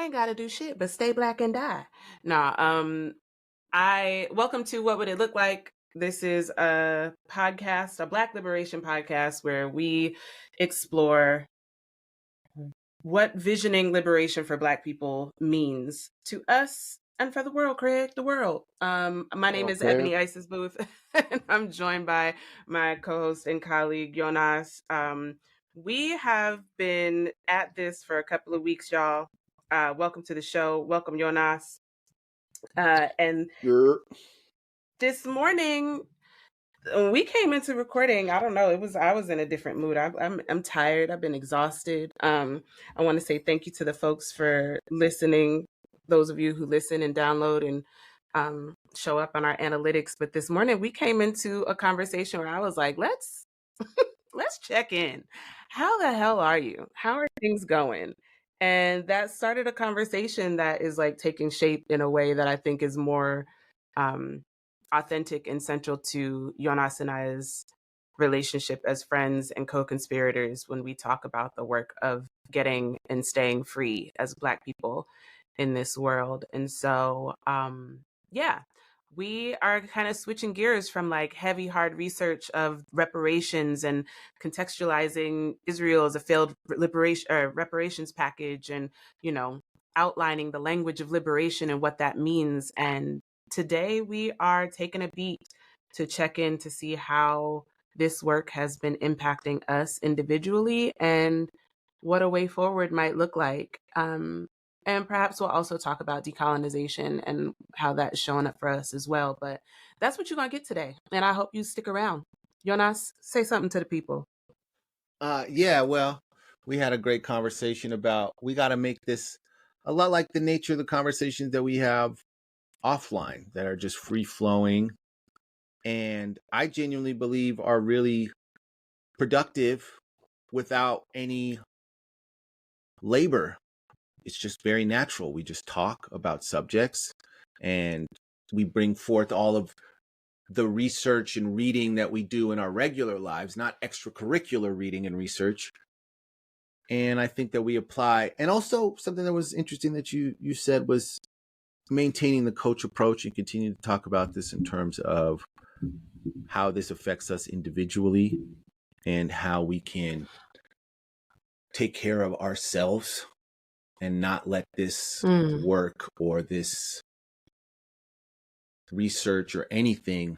ain't got to do shit but stay black and die. Nah, I welcome to What Would It Look Like? This is a podcast, a Black liberation podcast, where we explore what visioning liberation for Black people means to us and for the world, Craig, the world. My name is Okay. Eboni Isis Booth, and I'm joined by my co-host and colleague, Yonnas. We have been at this for a couple of weeks, y'all. Welcome to the show. Welcome, Yonnas. And Sure. this morning, when we came into recording, I don't know, I was in a different mood. I'm tired. I've been exhausted. I want to say thank you to the folks for listening. Those of you who listen and download and show up on our analytics. But this morning we came into a conversation where I was like, let's check in. How the hell are you? How are things going? And that started a conversation that is like taking shape in a way that I think is more authentic and central to Jonas and I's relationship as friends and co-conspirators when we talk about the work of getting and staying free as Black people in this world. And so, yeah, we are kind of switching gears from like heavy, hard research of reparations and contextualizing Israel as a failed reparations package and, you know, outlining the language of liberation and what that means. And today we are taking a beat to check in to see how this work has been impacting us individually and what a way forward might look like. And perhaps we'll also talk about decolonization and how that's showing up for us as well. But that's what you're going to get today. And I hope you stick around. Jonas, say something to the people. Yeah, well, we had a great conversation about we got to make this a lot like the nature of the conversations that we have offline that are just free flowing. And I genuinely believe are really productive without any labor. It's just very natural. We just talk about subjects and we bring forth all of the research and reading that we do in our regular lives, not extracurricular reading and research. And I think that we apply, and also something that was interesting that you said was maintaining the coach approach and continue to talk about this in terms of how this affects us individually and how we can take care of ourselves and not let this work or this research or anything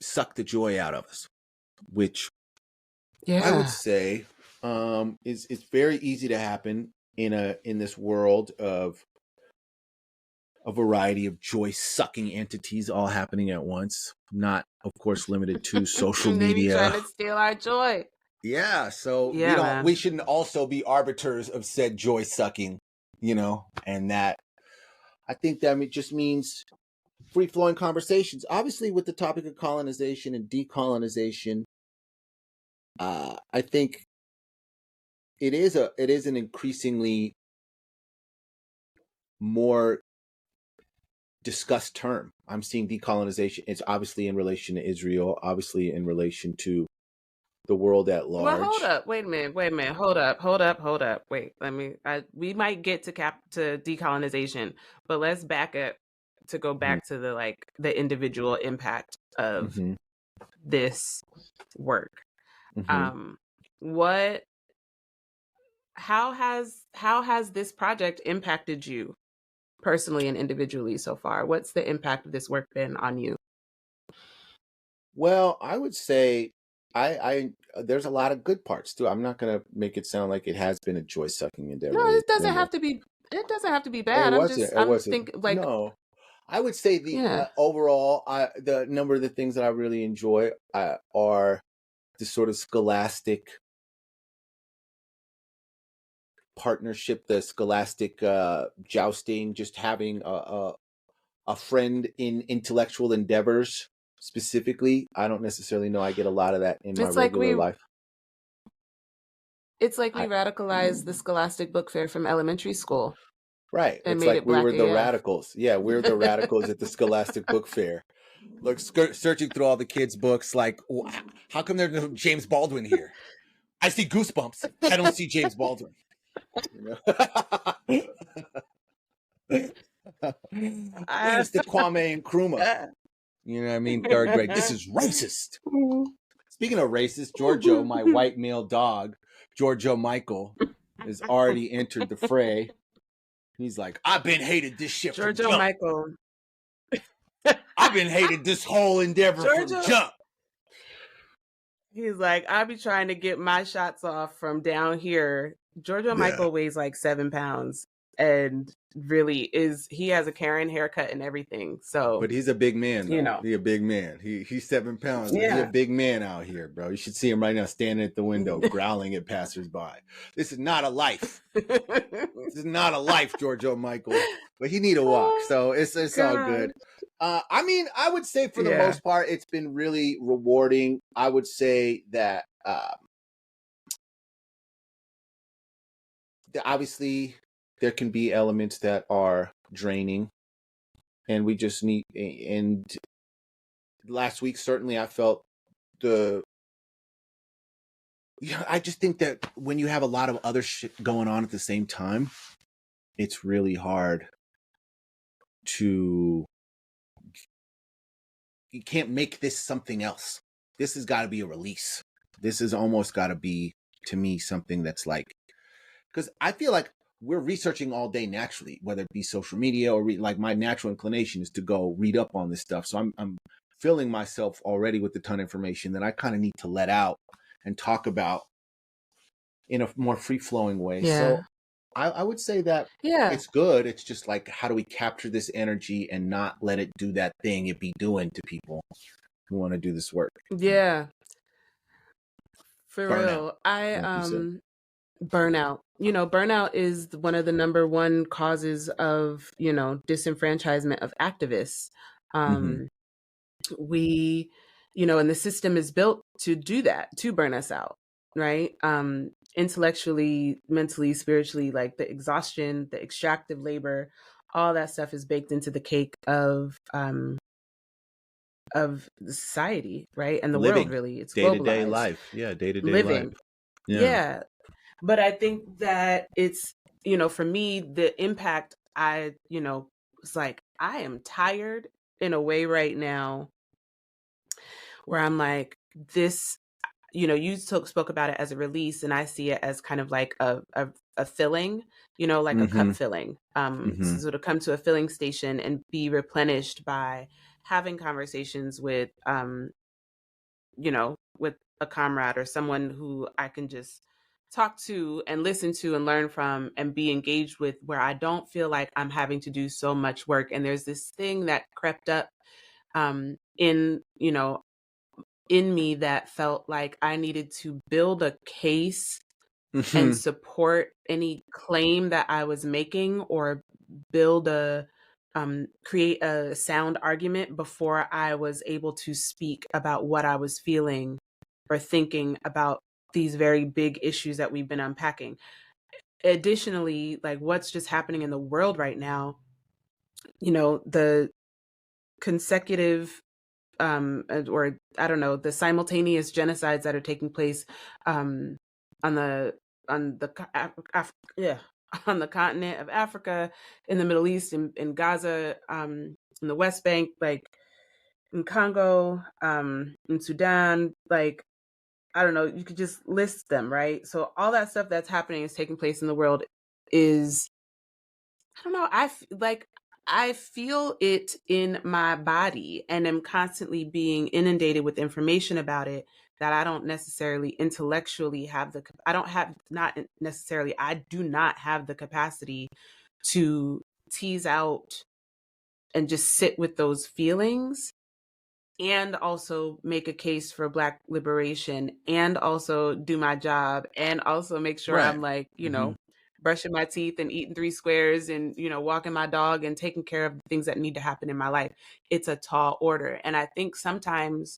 suck the joy out of us, which I would say is very easy to happen in this world of a variety of joy-sucking entities all happening at once. Not, of course, limited to social media. Trying to steal our joy. Yeah, so we shouldn't also be arbiters of said joy-sucking, and that I think that just means free-flowing conversations. Obviously, with the topic of colonization and decolonization, I think it is an increasingly more discussed term. I'm seeing decolonization. It's obviously in relation to Israel, obviously in relation to the world at large. Well, hold up. Wait a minute. Hold up. Wait, we might get to decolonization, but let's back up to go back to the individual impact of this work. How has this project impacted you personally and individually so far? What's the impact of this work been on you? Well, I would say I there's a lot of good parts too. I'm not going to make it sound like it has been a joy-sucking endeavor. No, it doesn't have to be. It doesn't have to be bad. No, I would say the overall, the number of the things that I really enjoy are the sort of scholastic partnership, the scholastic jousting, just having a friend in intellectual endeavors. Specifically, I don't necessarily know I get a lot of that in my regular life. It's like we radicalized the Scholastic Book Fair from elementary school. Right. It's like we were the radicals. Yeah, we're the radicals at the Scholastic Book Fair. Look, searching through all the kids' books, like, how come there's no James Baldwin here? I see Goosebumps. I don't see James Baldwin. You know? Where's the Kwame Nkrumah? You know what I mean? Third grade. This is racist. Speaking of racist, Giorgio, my white male dog, Giorgio Michael, has already entered the fray. He's like, I've been hated this shit from Giorgio jump. Michael. I've been hated this whole endeavor from jump. He's like, I be trying to get my shots off from down here. Giorgio Michael weighs like 7 pounds and really he has a Karen haircut and everything. So, but he's a big man, though. You know, He's a big man. He's 7 pounds. But yeah. He's a big man out here, bro. You should see him right now standing at the window, growling at passersby. This is not a life. This is not a life, Giorgio Michael. But he need a walk, so it's all good. I mean, I would say for the most part, it's been really rewarding. I would say that obviously there can be elements that are draining, and we just need. And last week, certainly, I felt I just think that when you have a lot of other shit going on at the same time, it's really hard to. You can't make this something else. This has got to be a release. This has almost got to be, to me, something that's like, because I feel like we're researching all day naturally, whether it be social media or like my natural inclination is to go read up on this stuff. So I'm filling myself already with a ton of information that I kind of need to let out and talk about in a more free flowing way. Yeah. So I would say that it's good. It's just like, how do we capture this energy and not let it do that thing it be doing to people who want to do this work? Yeah. For Burnout. real. Burnout. Burnout is one of the number one causes of, disenfranchisement of activists. We, and the system is built to do that, to burn us out, right? Intellectually, mentally, spiritually, like the exhaustion, the extractive labor, all that stuff is baked into the cake of the society, right? And the world, really. It's day-to-day globalized. life. Yeah, day-to-day life. Yeah. But I think that it's, for me, the impact it's like, I am tired in a way right now where I'm like, this, you spoke about it as a release, and I see it as kind of like a filling, like a cup filling. So to come to a filling station and be replenished by having conversations with, with a comrade or someone who I can just talk to and listen to and learn from and be engaged with, where I don't feel like I'm having to do so much work. And there's this thing that crept up in me that felt like I needed to build a case and support any claim that I was making, or create a sound argument before I was able to speak about what I was feeling or thinking about these very big issues that we've been unpacking. Additionally, like what's just happening in the world right now, the consecutive or I don't know, the simultaneous genocides that are taking place on the on the continent of Africa, in the Middle East, in Gaza, in the West Bank, like in Congo, in Sudan, like I don't know, you could just list them, right? So all that stuff that's happening is taking place in the world is, I don't know, I feel it in my body and am constantly being inundated with information about it that I don't necessarily intellectually have I do not have the capacity to tease out and just sit with those feelings, and also make a case for Black liberation, and also do my job, and also make sure I'm like, brushing my teeth and eating 3 squares and, walking my dog and taking care of the things that need to happen in my life. It's a tall order. And I think sometimes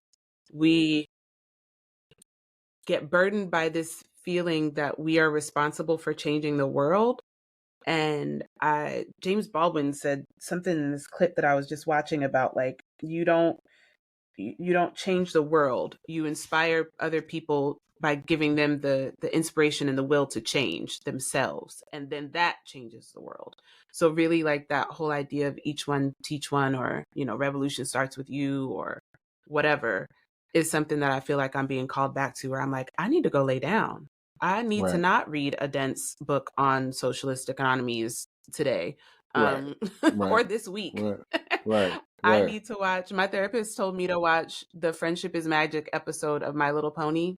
we get burdened by this feeling that we are responsible for changing the world. And James Baldwin said something in this clip that I was just watching about, like, you don't change the world. You inspire other people by giving them the inspiration and the will to change themselves, and then that changes the world. So really, like, that whole idea of each one teach one, or revolution starts with you, or whatever, is something that I feel like I'm being called back to, where I'm like, I need to go lay down. I need to Right. not read a dense book on socialist economies today, Right. um Right. or this week. Right. Right. I Right. need to watch, my therapist told me to watch the Friendship is Magic episode of My Little Pony,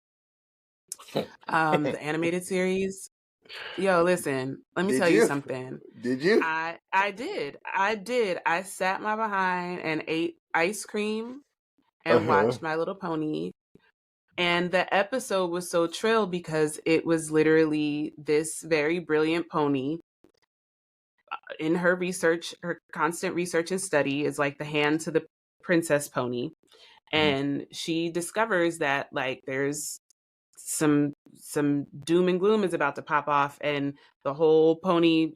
the animated series. Yo, listen, let me Did tell you you? something. Did you? I did. I sat my behind and ate ice cream Uh and huh. watched My Little Pony. And the episode was so trill because it was literally this very brilliant pony in her research, her constant research and study is like the hand to the princess pony. And she discovers that, like, there's some doom and gloom is about to pop off, and the whole pony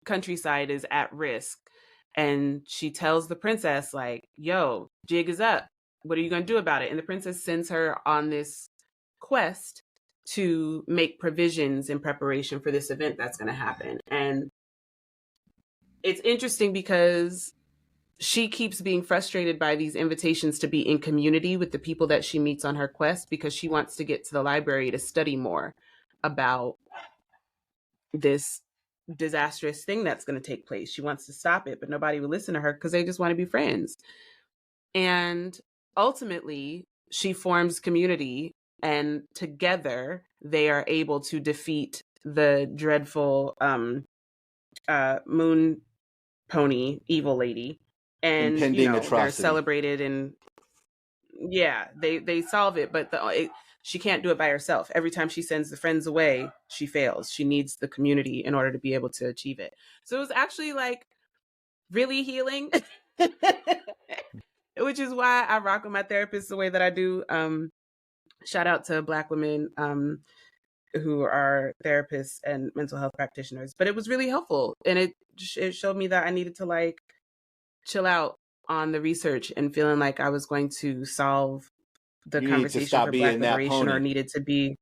countryside is at risk. And she tells the princess, like, yo, jig is up, what are you going to do about it? And the princess sends her on this quest to make provisions in preparation for this event that's going to happen. And it's interesting because she keeps being frustrated by these invitations to be in community with the people that she meets on her quest, because she wants to get to the library to study more about this disastrous thing that's going to take place. She wants to stop it, but nobody will listen to her because they just want to be friends. And ultimately, she forms community, and together they are able to defeat the dreadful moon pony evil lady. And Impending they're atrocity. celebrated, and yeah, they solve it, but she can't do it by herself. Every time she sends the friends away, she fails. She needs the community in order to be able to achieve it. So it was actually, like, really healing. Which is why I rock with my therapist the way that I do. Shout out to Black women who are therapists and mental health practitioners. But it was really helpful, and it showed me that I needed to, like, chill out on the research and feeling like I was going to solve the You need to conversation stop for Black being that liberation, or pony. needed to be.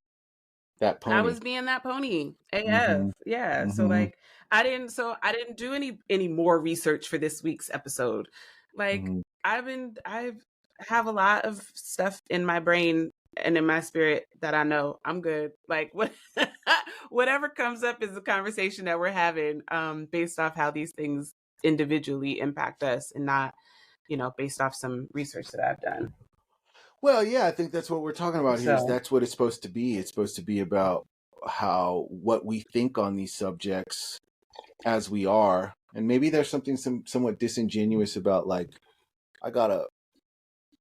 That I pony. was being that pony AF. Mm-hmm. Yeah. So, Mm-hmm. like, I didn't do any more research for this week's episode. Like, Mm-hmm. I have a lot of stuff in my brain and in my spirit that I know I'm good. Like, whatever comes up is the conversation that we're having, based off how these things individually impact us, and not, based off some research that I've done. Well, yeah, I think that's what we're talking about here. Is So, that's what it's supposed to be. It's supposed to be about what we think on these subjects as we are, and maybe there's something somewhat disingenuous about, like, I gotta,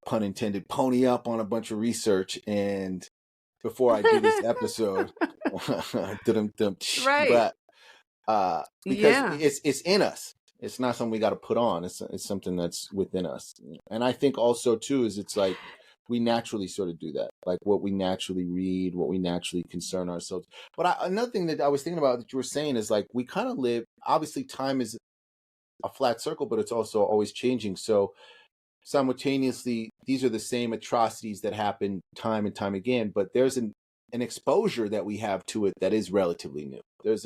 pun intended, pony up on a bunch of research, and before I do this episode, right. but because Yeah. it's in us. It's not something we got to put on. It's something that's within us. And I think also too is it's like we naturally sort of do that, like what we naturally read, what we naturally concern ourselves. But another thing that I was thinking about that you were saying is, like, we kind of live. Obviously, time is a flat circle, but it's also always changing. So simultaneously, these are the same atrocities that happen time and time again, but there's an exposure that we have to it that is relatively new. There's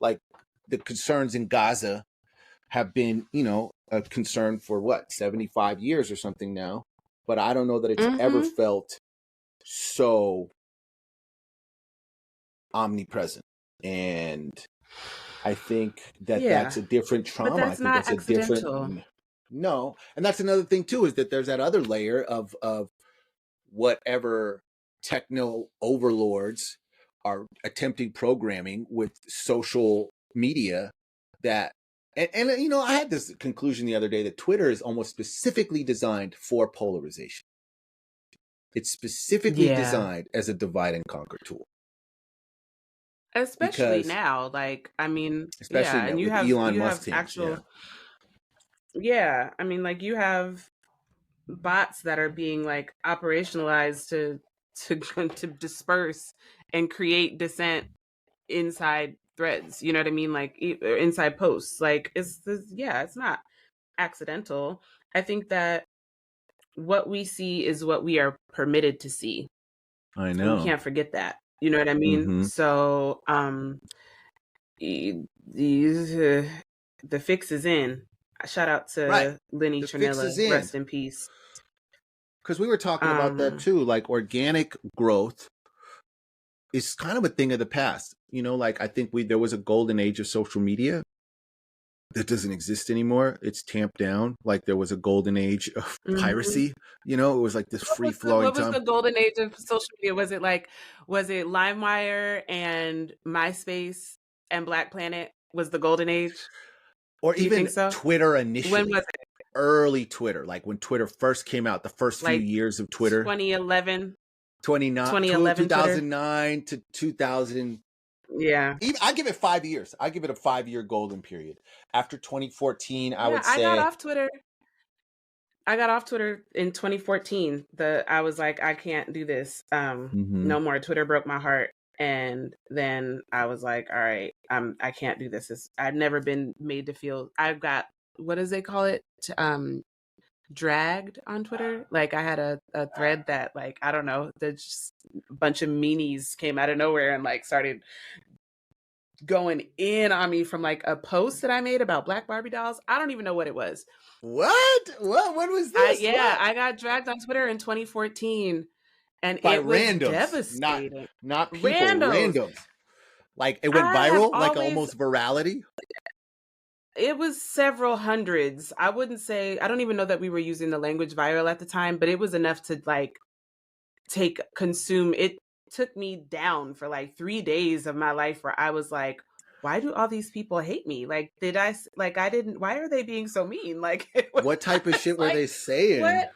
like the concerns in Gaza have been, a concern for what, 75 years or something now, but I don't know that it's ever Mm-hmm. felt so omnipresent. And I think that Yeah. that's a different But trauma. I that's think not that's a different. accidental. No, and that's another thing too, is that there's that other layer of whatever techno overlords are attempting programming with social media that and I had this conclusion the other day that Twitter is almost specifically designed for polarization. It's specifically Yeah. designed as a divide and conquer tool, Especially because now, like, I mean, especially yeah, now and with Elon you have Musk hands. Yeah. actual, yeah, I mean, like, you have bots that are being, like, operationalized to to disperse and create dissent inside threads, you know what I mean? Like, or inside posts. Like, it's this, yeah, it's not accidental. I think that what we see is what we are permitted to see. I and we know. can't forget that. You know what I mean? Mm-hmm. So these the fix is in. Shout out Right. to Lenny The fix Trinilla, is in. rest in peace. Because we were talking about that Um, too. Like organic growth is kind of a thing of the past. You know, like I think there was a golden age of social media that doesn't exist anymore. It's tamped down. Like there was a golden age of mhm. piracy. You know, it was like this free flowing What was time. the golden age of social media? Was it LimeWire and MySpace and Black Planet was the golden age? Or Do you think even so? Twitter When was initially, it? early Twitter, like when Twitter first came out, the first few Like years of Twitter, 2011, 29, 2011 Twitter? 2009 to 2000. Yeah. Even I give it 5 years. I give it a 5 year golden period. After 2014, I Yeah, would say. I got off Twitter in 2014. I was like, I can't do this. Hmm. No more. Twitter broke my heart. And then I was like, all right, I can't do this. I've never been made to feel I've got what does they call it? Dragged on Twitter. Like I had a thread that like, I don't know, there's just a bunch of meanies came out of nowhere and like started going in on me from like a post that I made about Black Barbie dolls. I don't even know what it was. What? When was this? What? I got dragged on Twitter in 2014 and By it was randoms, devastating. not people, Randos. randoms. Like it went I have viral, like always almost virality. it was several hundreds. I wouldn't say I don't even know that we were using the language viral at the time, but it was enough to like consume it took me down for like 3 days of my life where I was like, why do all these people hate me? Like I didn't why are they being so mean? Like What I type of was shit were like, they saying? what?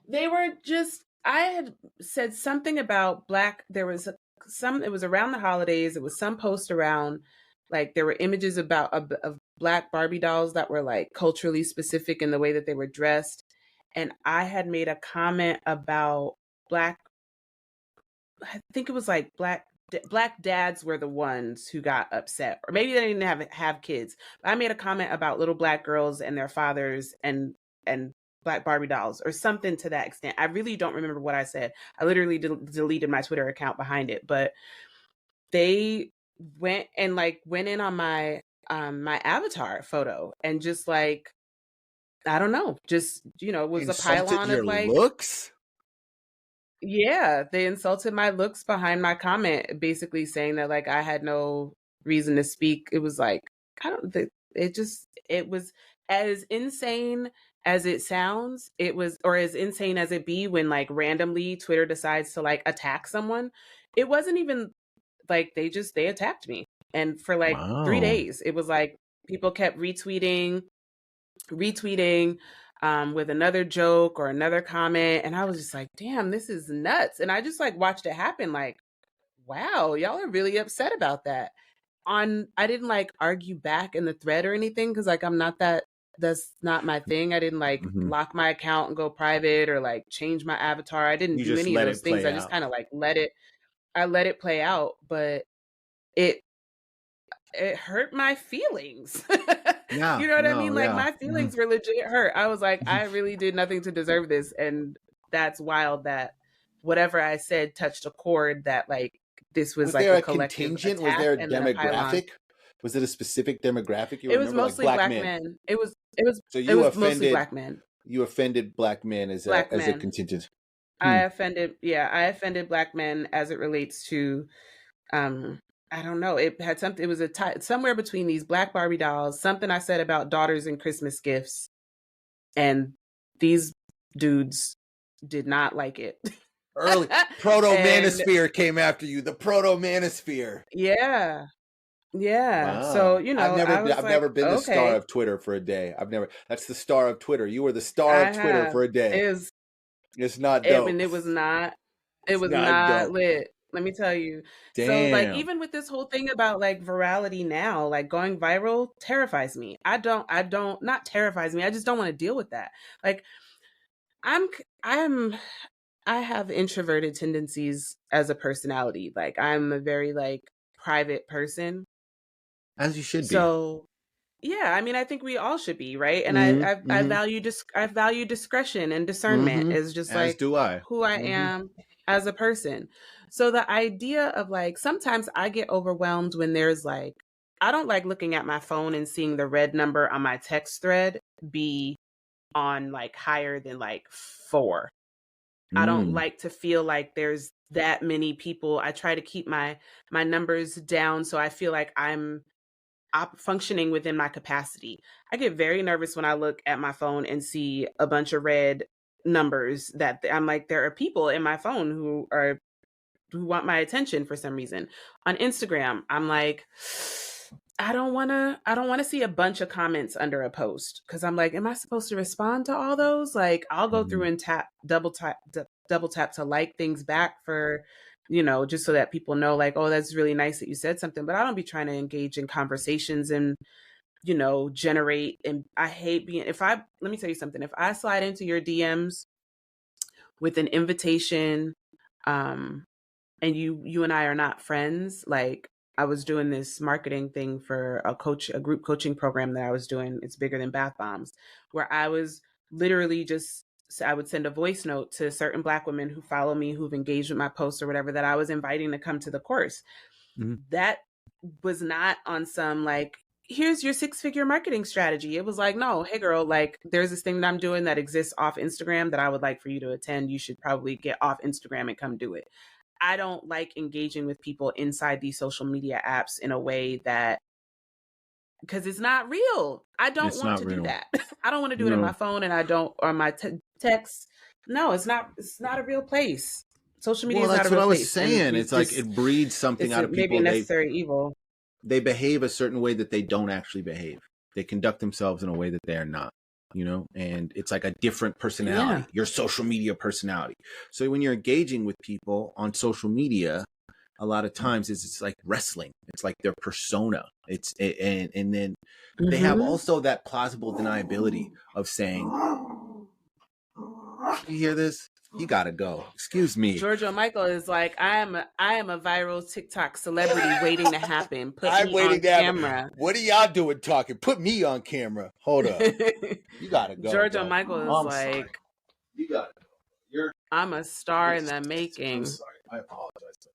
They were just I had said something about black there was some it was around the holidays, it was some post around like there were images of black Barbie dolls that were like culturally specific in the way that they were dressed, and I had made a comment about black I think it was like black dads were the ones who got upset, or maybe they didn't have kids. But I made a comment about little black girls and their fathers and black Barbie dolls or something to that extent. I really don't remember what I said. I literally deleted my Twitter account behind it, but they went in on my avatar photo and just like I don't know, just was a Insulted pylon your of like looks? yeah, they insulted my looks behind my comment, basically saying that like I had no reason to speak. It was like I don't think it was as insane as it sounds. It was or as insane as it be when like randomly Twitter decides to like attack someone. It wasn't even like they attacked me. And for like 3 Wow. days, it was like people kept retweeting with another joke or another comment. And I was just like, damn, this is nuts. And I just like watched it happen like, wow, y'all are really upset about that. I didn't like argue back in the thread or anything because like that's not my thing. I didn't like Hmm. lock my account and go private or like change my avatar. I didn't You do just any of let those it things. play I just out. kind of like I let it play out, but it it hurt my feelings. Yeah, You know what I no, mean? Like yeah. my Hmm. feelings were legit hurt. I was like, I really did nothing to deserve this. And that's wild that whatever I said touched a chord that like this was Was like there a a collective contingent? Was attack there a and then a pylon. demographic? Was it a specific demographic you It was remember, like mostly black black men? men. So It was mostly black men. you offended black men Black as a men. contingent. Hmm. I offended black men as it relates to um I don't know. It had something. It was somewhere between these black Barbie dolls. Something I said about daughters and Christmas gifts, and these dudes did not like it. Early proto And manosphere came after you. The proto manosphere. yeah, yeah. So Wow. I was I've like, never been the star okay, of Twitter for a day. I've never That's the star of Twitter. You were the star I of Twitter have. for a day. It was It's not it dope. when it was not. It It's was not not dope. lit. Let me tell you. So like Damn. even with this whole thing about like virality now, like going viral terrifies me. I don't not terrifies me. I just don't want to deal with that. Like I'm I'm I have introverted tendencies as a personality. Like I'm a very like private person. As you should be. So yeah, I mean I think we all should be, right? And Mm-hmm. I Mm-hmm. value I value discretion and discernment Mm-hmm. is just As like do I. who I Mm-hmm. am. as a person. So the idea of like, sometimes I get overwhelmed when there's like, I don't like looking at my phone and seeing the red number on my text thread be on like higher than like 4. I don't Mm. like to feel like there's that many people. I try to keep my numbers down so I feel like I'm functioning within my capacity. I get very nervous when I look at my phone and see a bunch of red numbers that I'm like, there are people in my phone who want my attention for some reason. On Instagram, I'm like, I don't want to see a bunch of comments under a post because I'm like, am I supposed to respond to all those? Like, I'll go through Mhm. and double tap to like things back for, just so that people know like, oh, that's really nice that you said something, but I don't be trying to engage in conversations and, generate. And I hate being, let me tell you something, if I slide into your DMs with an invitation, um, and you and I are not friends, like I was doing this marketing thing for a group coaching program that I was doing. It's bigger than bath bombs, where I was literally just, so I would send a voice note to certain Black women who follow me, who've engaged with my posts or whatever, that I was inviting to come to the course. Mhm. That was not on some like, here's your 6-figure marketing strategy. It was like, no, hey girl, like there's this thing that I'm doing that exists off Instagram that I would like for you to attend. You should probably get off Instagram and come do it. I don't like engaging with people inside these social media apps in a way that, because it's not real. I don't It's want not to do real. that. I don't want to do it in my No. phone, and I don't, or my text. No, it's not. It's not a real place. Social media Well, is not a that's what real I was place, and saying. It's like it breeds something it's out of maybe a people. necessary evil. They behave a certain way that they don't actually behave. They conduct themselves in a way that they are not, and it's like a different Yeah. personality, your social media personality. So when you're engaging with people on social media, a lot of times it's like wrestling. It's like their persona. And then they have Mm-hmm. also that plausible deniability of saying, you hear this? You gotta go. Excuse me. Giorgio Michael is like, I am a viral TikTok celebrity waiting to happen. Put I'm me waiting on to have. camera. What are y'all doing talking? Put me on camera. Hold up. You gotta go, Giorgio bro. Michael is I'm sorry. like, You gotta go. You're. I'm a star in the I'm making. sorry. I apologize.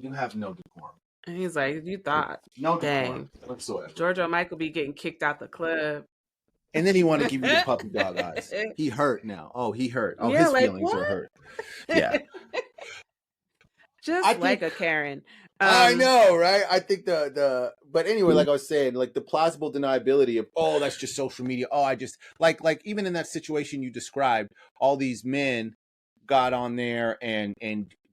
You have no decorum. And he's like, you thought, No decorum dang, whatsoever. Giorgio Michael be getting kicked out the club. And then he want to give you the puppy dog eyes. He hurt now. Oh, he hurt. Oh, Yeah, his like feelings are what? hurt. Yeah. I Just like think a Karen. I Um, know, right? I think but anyway, like I was saying, like the plausible deniability of, oh, that's just social media. Oh, I just like even in that situation you described, all these men got on there and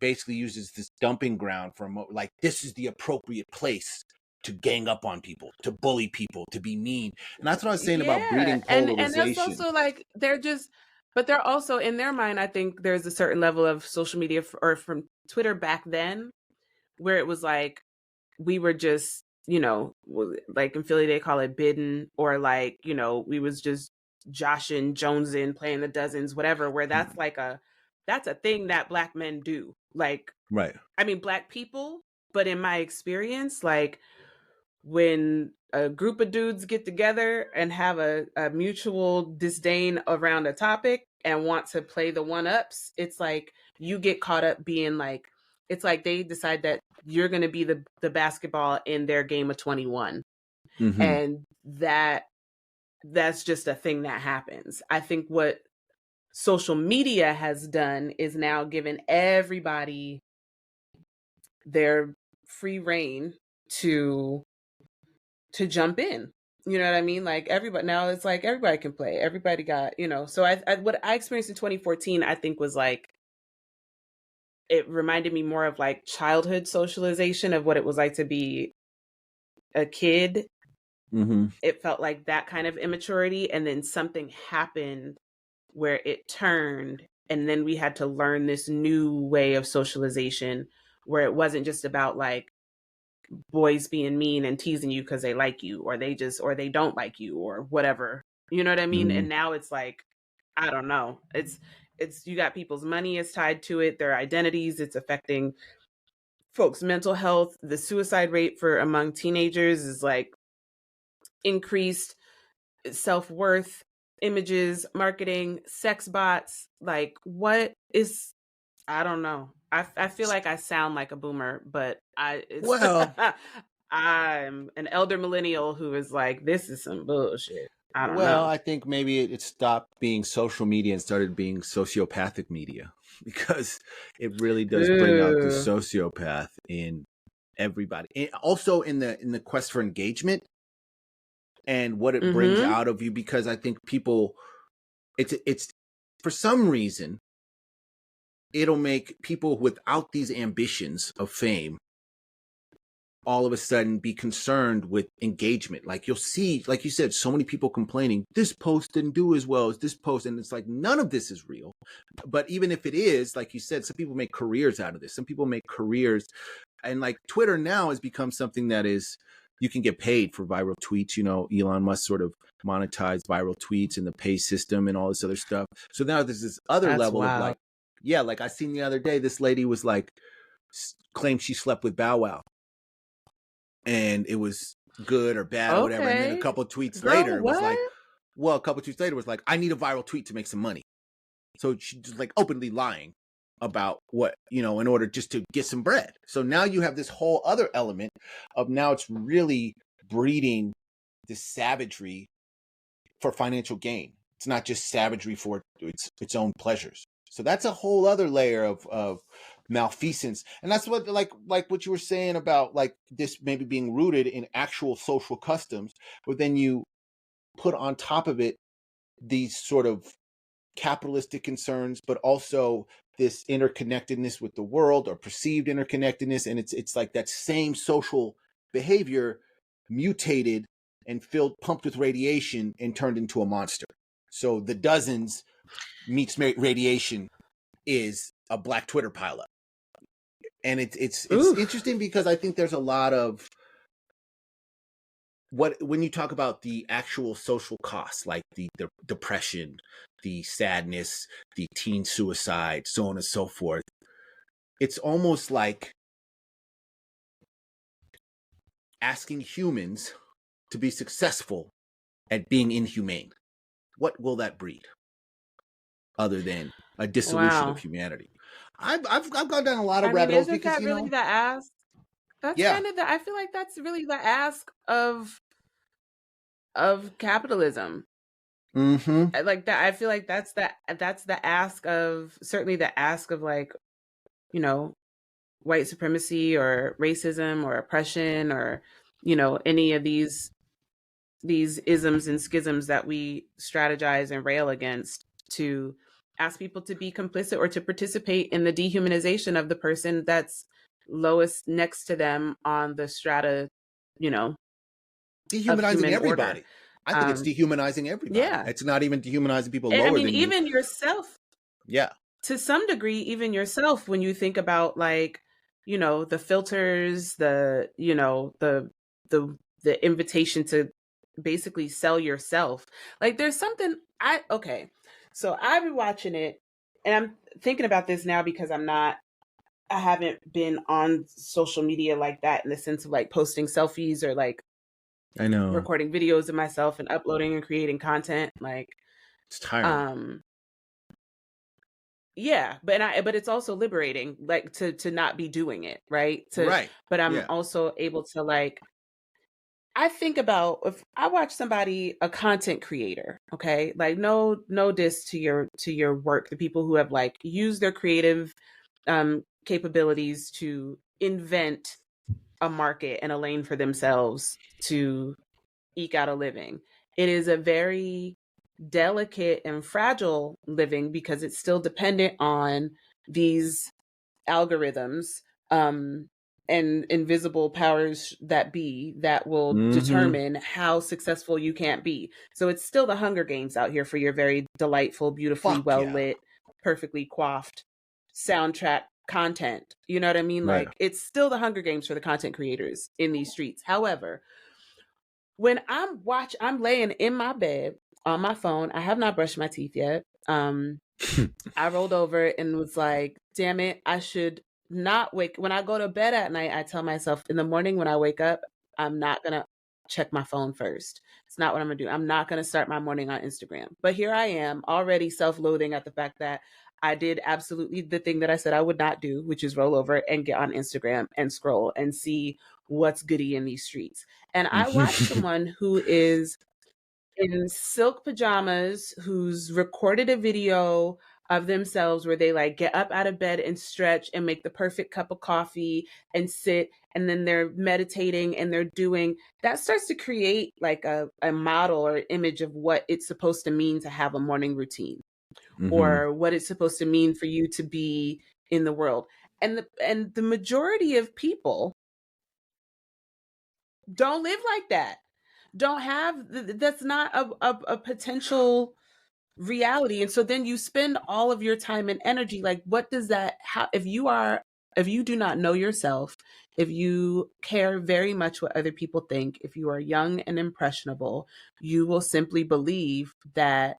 basically uses this dumping ground for like this is the appropriate place to gang up on people, to bully people, to be mean. And that's what I was saying about yeah. breeding And that's polarization. also like, but they're also in their mind, I think there's a certain level of social media or from Twitter back then where it was like, we were just, like in Philly, they call it bidding, or like, we was just joshing, jonesing, playing the dozens, whatever, where that's a thing that Black men do. Like, Right. I mean, Black people, but in my experience, like when a group of dudes get together and have a mutual disdain around a topic and want to play the one ups, it's like you get caught up being like, it's like they decide that you're going to be the basketball in their game of 21. Mm-hmm. And that's just a thing that happens. I think what social media has done is now given everybody their free reign to jump in. You know what I mean? Like everybody now, it's like everybody can play. Everybody got, So what I experienced in 2014, I think was like, it reminded me more of like childhood socialization of what it was like to be a kid. Mm-hmm. It felt like that kind of immaturity, and then something happened where it turned, and then we had to learn this new way of socialization where it wasn't just about like boys being mean and teasing you because they like you, or they don't like you, or whatever. You know what I mean? Mm-hmm. And now it's like, I don't know. It's you got people's money is tied to it, their identities, it's affecting folks' mental health. The suicide rate for among teenagers is like increased. Self-worth, images, marketing, sex bots, like what is I don't know. I feel like I sound like a boomer, but it's Well, I'm an elder millennial who is like, this is some bullshit. I don't well, know. I think maybe it stopped being social media and started being sociopathic media because it really does bring out the Ooh. sociopath in everybody. And also in the quest for engagement and what it brings Mm-hmm. out of you, because I think people, it's for some reason it'll make people without these ambitions of fame all of a sudden be concerned with engagement. Like you'll see, like you said, so many people complaining, this post didn't do as well as this post. And it's like, none of this is real. But even if it is, like you said, some people make careers out of this. Some people make careers. And like Twitter now has become something that is, you can get paid for viral tweets. You know, Elon Musk sort of monetized viral tweets and the pay system and all this other stuff. So now there's this other That's level of wild. like, yeah, like I seen the other day, this lady was like, claimed she slept with Bow Wow and it was good or bad or whatever. And then a Okay. couple of tweets Girl, later was like, what? well, a couple of tweets later was like, I need a viral tweet to make some money. So she's just like openly lying about what, you know, in order just to get some bread. So now you have this whole other element of now it's really breeding this savagery for financial gain. It's not just savagery for its own pleasures. So that's a whole other layer of malfeasance, and that's what like what you were saying about like this maybe being rooted in actual social customs, but then you put on top of it these sort of capitalistic concerns, but also this interconnectedness with the world or perceived interconnectedness, and it's like that same social behavior mutated and filled, pumped with radiation and turned into a monster. So the dozens meets radiation is a black Twitter pileup, and it's Oof. interesting because I think there's a lot of what when you talk about the actual social costs, like the depression, the sadness, the teen suicide, so on and so forth. It's almost like asking humans to be successful at being inhumane. What will that breed other than a dissolution of Wow. humanity? I've gone down a lot of I mean, rabbit holes isn't because that really the ask? That's yeah. kind of the I feel like that's really the ask of capitalism. Mm-hmm. Like that I feel like that's the ask of certainly the ask of like, you know, white supremacy or racism or oppression or, you know, any of these isms and schisms that we strategize and rail against, to ask people to be complicit or to participate in the dehumanization of the person that's lowest next to them on the strata, you know, of Dehumanizing human order. everybody. I think it's Um, dehumanizing everybody. yeah. It's not even dehumanizing people And I lower mean, than you. even yourself, Yeah. to some degree, even yourself, when you think about like, you know, the filters, the, you know, the invitation to basically sell yourself. Like there's something okay. So I've been watching it and I'm thinking about this now because I haven't been on social media like that in the sense of like posting selfies or like I know. recording videos of myself and uploading and creating content. Like, It's tiring. um, yeah, but it's also liberating, like to not be doing it, right? Right. But I'm Yeah. also able to like I think about if I watch somebody, a content creator, okay? Like no diss to your work, the people who have like used their creative capabilities to invent a market and a lane for themselves to eke out a living. It is a very delicate and fragile living because it's still dependent on these algorithms and invisible powers that be that will Mm-hmm. determine how successful you can't be. So it's still the Hunger Games out here for your very delightful, beautifully Fuck well yeah. lit, perfectly coiffed soundtrack content. You know what I mean? Right. Like it's still the Hunger Games for the content creators in these streets. However, when I'm laying in my bed on my phone. I have not brushed my teeth yet. I rolled over and was like, damn it, I should not wake. When I go to bed at night, I tell myself in the morning when I wake up, I'm not gonna. check my phone first. It's not what I'm gonna do. I'm not gonna start my morning on Instagram. But here I am, already self-loathing at the fact that I did absolutely the thing that I said I would not do, which is roll over and get on Instagram and scroll and see what's goody in these streets. And I watch someone who is in silk pajamas, who's recorded a video of themselves where they like get up out of bed and stretch and make the perfect cup of coffee and sit, and then they're meditating and they're doing that, starts to create like a model or image of what it's supposed to mean to have a morning routine, or what it's supposed to mean for you to be in the world. And the majority of people don't live like that. Don't have that's not a potential reality. And so then you spend all of your time and energy, like what does that, how, if you do not know yourself, if you care very much what other people think, if you are young and impressionable, you will simply believe that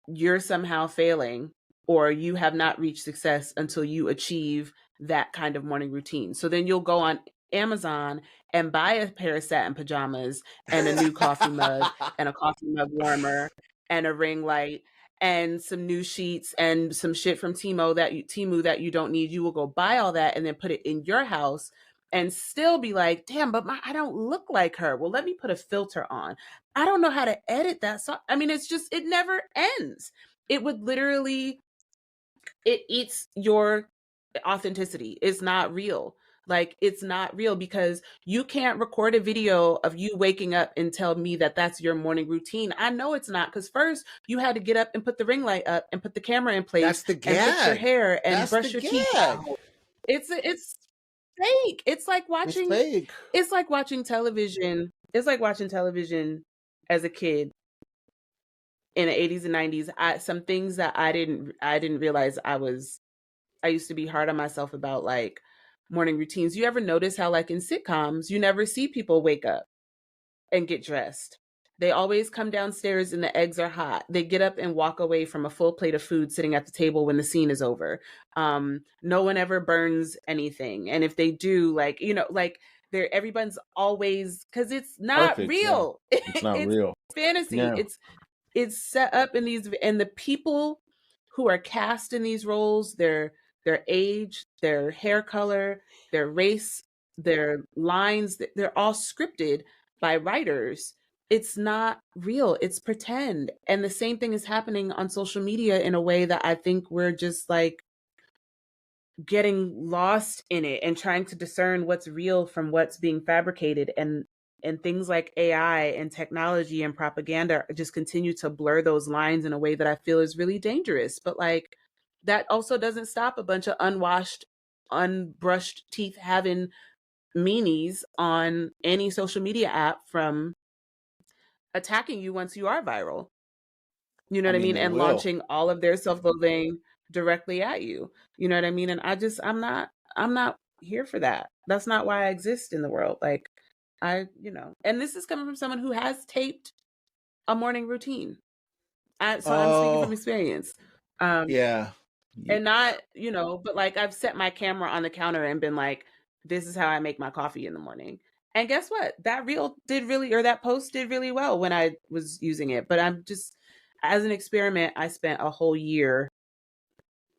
you're somehow failing, or you have not reached success until you achieve that kind of morning routine. So then you'll go on Amazon and buy a pair of satin pajamas and a new coffee mug and a coffee mug warmer and a ring light and some new sheets and some shit from Timu that you don't need. You will go buy all that and then put it in your house and still be like, damn, but I don't look like her. Well, let me put a filter on. I don't know how to edit that song. I mean, it's just, it never ends. It would literally, it eats your authenticity. It's not real. Like, it's not real, because you can't record a video of you waking up and tell me that that's your morning routine. I know it's not, because first you had to get up and put the ring light up and put the camera in place. That's the and fix your gag. hair and That's brush the your teeth gag. out. It's fake. It's like It's watching fake. it's like watching television. It's like watching television as a kid in the 80s and 90s. Some things that I didn't realize I used to be hard on myself about, like morning routines. You ever notice how, like in sitcoms, you never see people wake up and get dressed? They always come downstairs and the eggs are hot. They get up and walk away from a full plate of food sitting at the table when the scene is over. No one ever burns anything. And if they do, like, like everyone's always, because it's not Perfect. Yeah. real. It's not It's real. fantasy. No. It's set up in these, and the people who are cast in these roles, their age, their hair color, their race, their lines, they're all scripted by writers. It's not real. It's pretend. And the same thing is happening on social media in a way that I think we're just like getting lost in it and trying to discern what's real from what's being fabricated. And things like AI and technology and propaganda just continue to blur those lines in a way that I feel is really dangerous. But like, that also doesn't stop a bunch of unwashed, unbrushed teeth having meanies on any social media app from attacking you once you are viral. You know I what I mean, mean? they And will. launching all of their self-loathing directly at you. You know what I mean? And I'm not here for that. That's not why I exist in the world. Like, and this is coming from someone who has taped a morning routine. So I'm speaking from Oh, experience. Um, yeah. and not, but like, I've set my camera on the counter and been like, this is how I make my coffee in the morning. And guess what? That post did really well when I was using it. But I'm just, as an experiment, I spent a whole year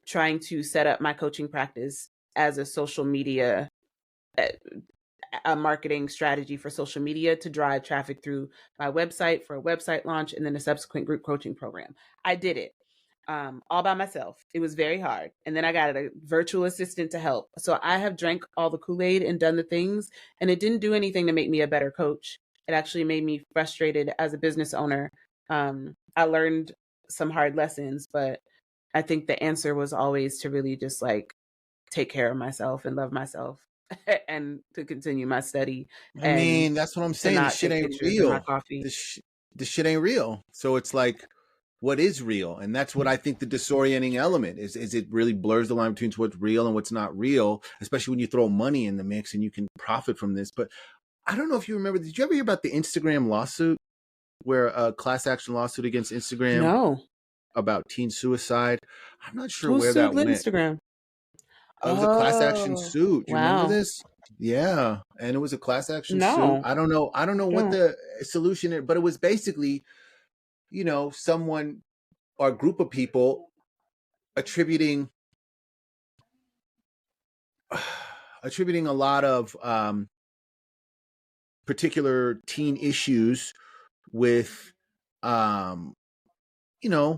trying to set up my coaching practice as a social media, a marketing strategy for social media to drive traffic through my website for a website launch and then a subsequent group coaching program. I did it all by myself. It was very hard. And then I got a virtual assistant to help. So I have drank all the Kool-Aid and done the things, and it didn't do anything to make me a better coach. It actually made me frustrated as a business owner. I learned some hard lessons, but I think the answer was always to really just like take care of myself and love myself and to continue my study I and mean, that's what I'm to saying. This not shit take ain't pictures of my real. coffee. This shit ain't real. So it's like, what is real? And that's what I think the disorienting element is. It really blurs the line between what's real and what's not real, especially when you throw money in the mix and you can profit from this. But I don't know if you remember, did you ever hear about the Instagram lawsuit, where a class action lawsuit against Instagram No. about teen suicide? I'm not sure Who where sued that went. Instagram? It was a class action Oh, suit. Do you remember wow. this? Yeah, and it was a class action suit. No, I don't know. I don't know what no. the solution is, but it was basically, someone or a group of people attributing attributing a lot of particular teen issues with, um, you know,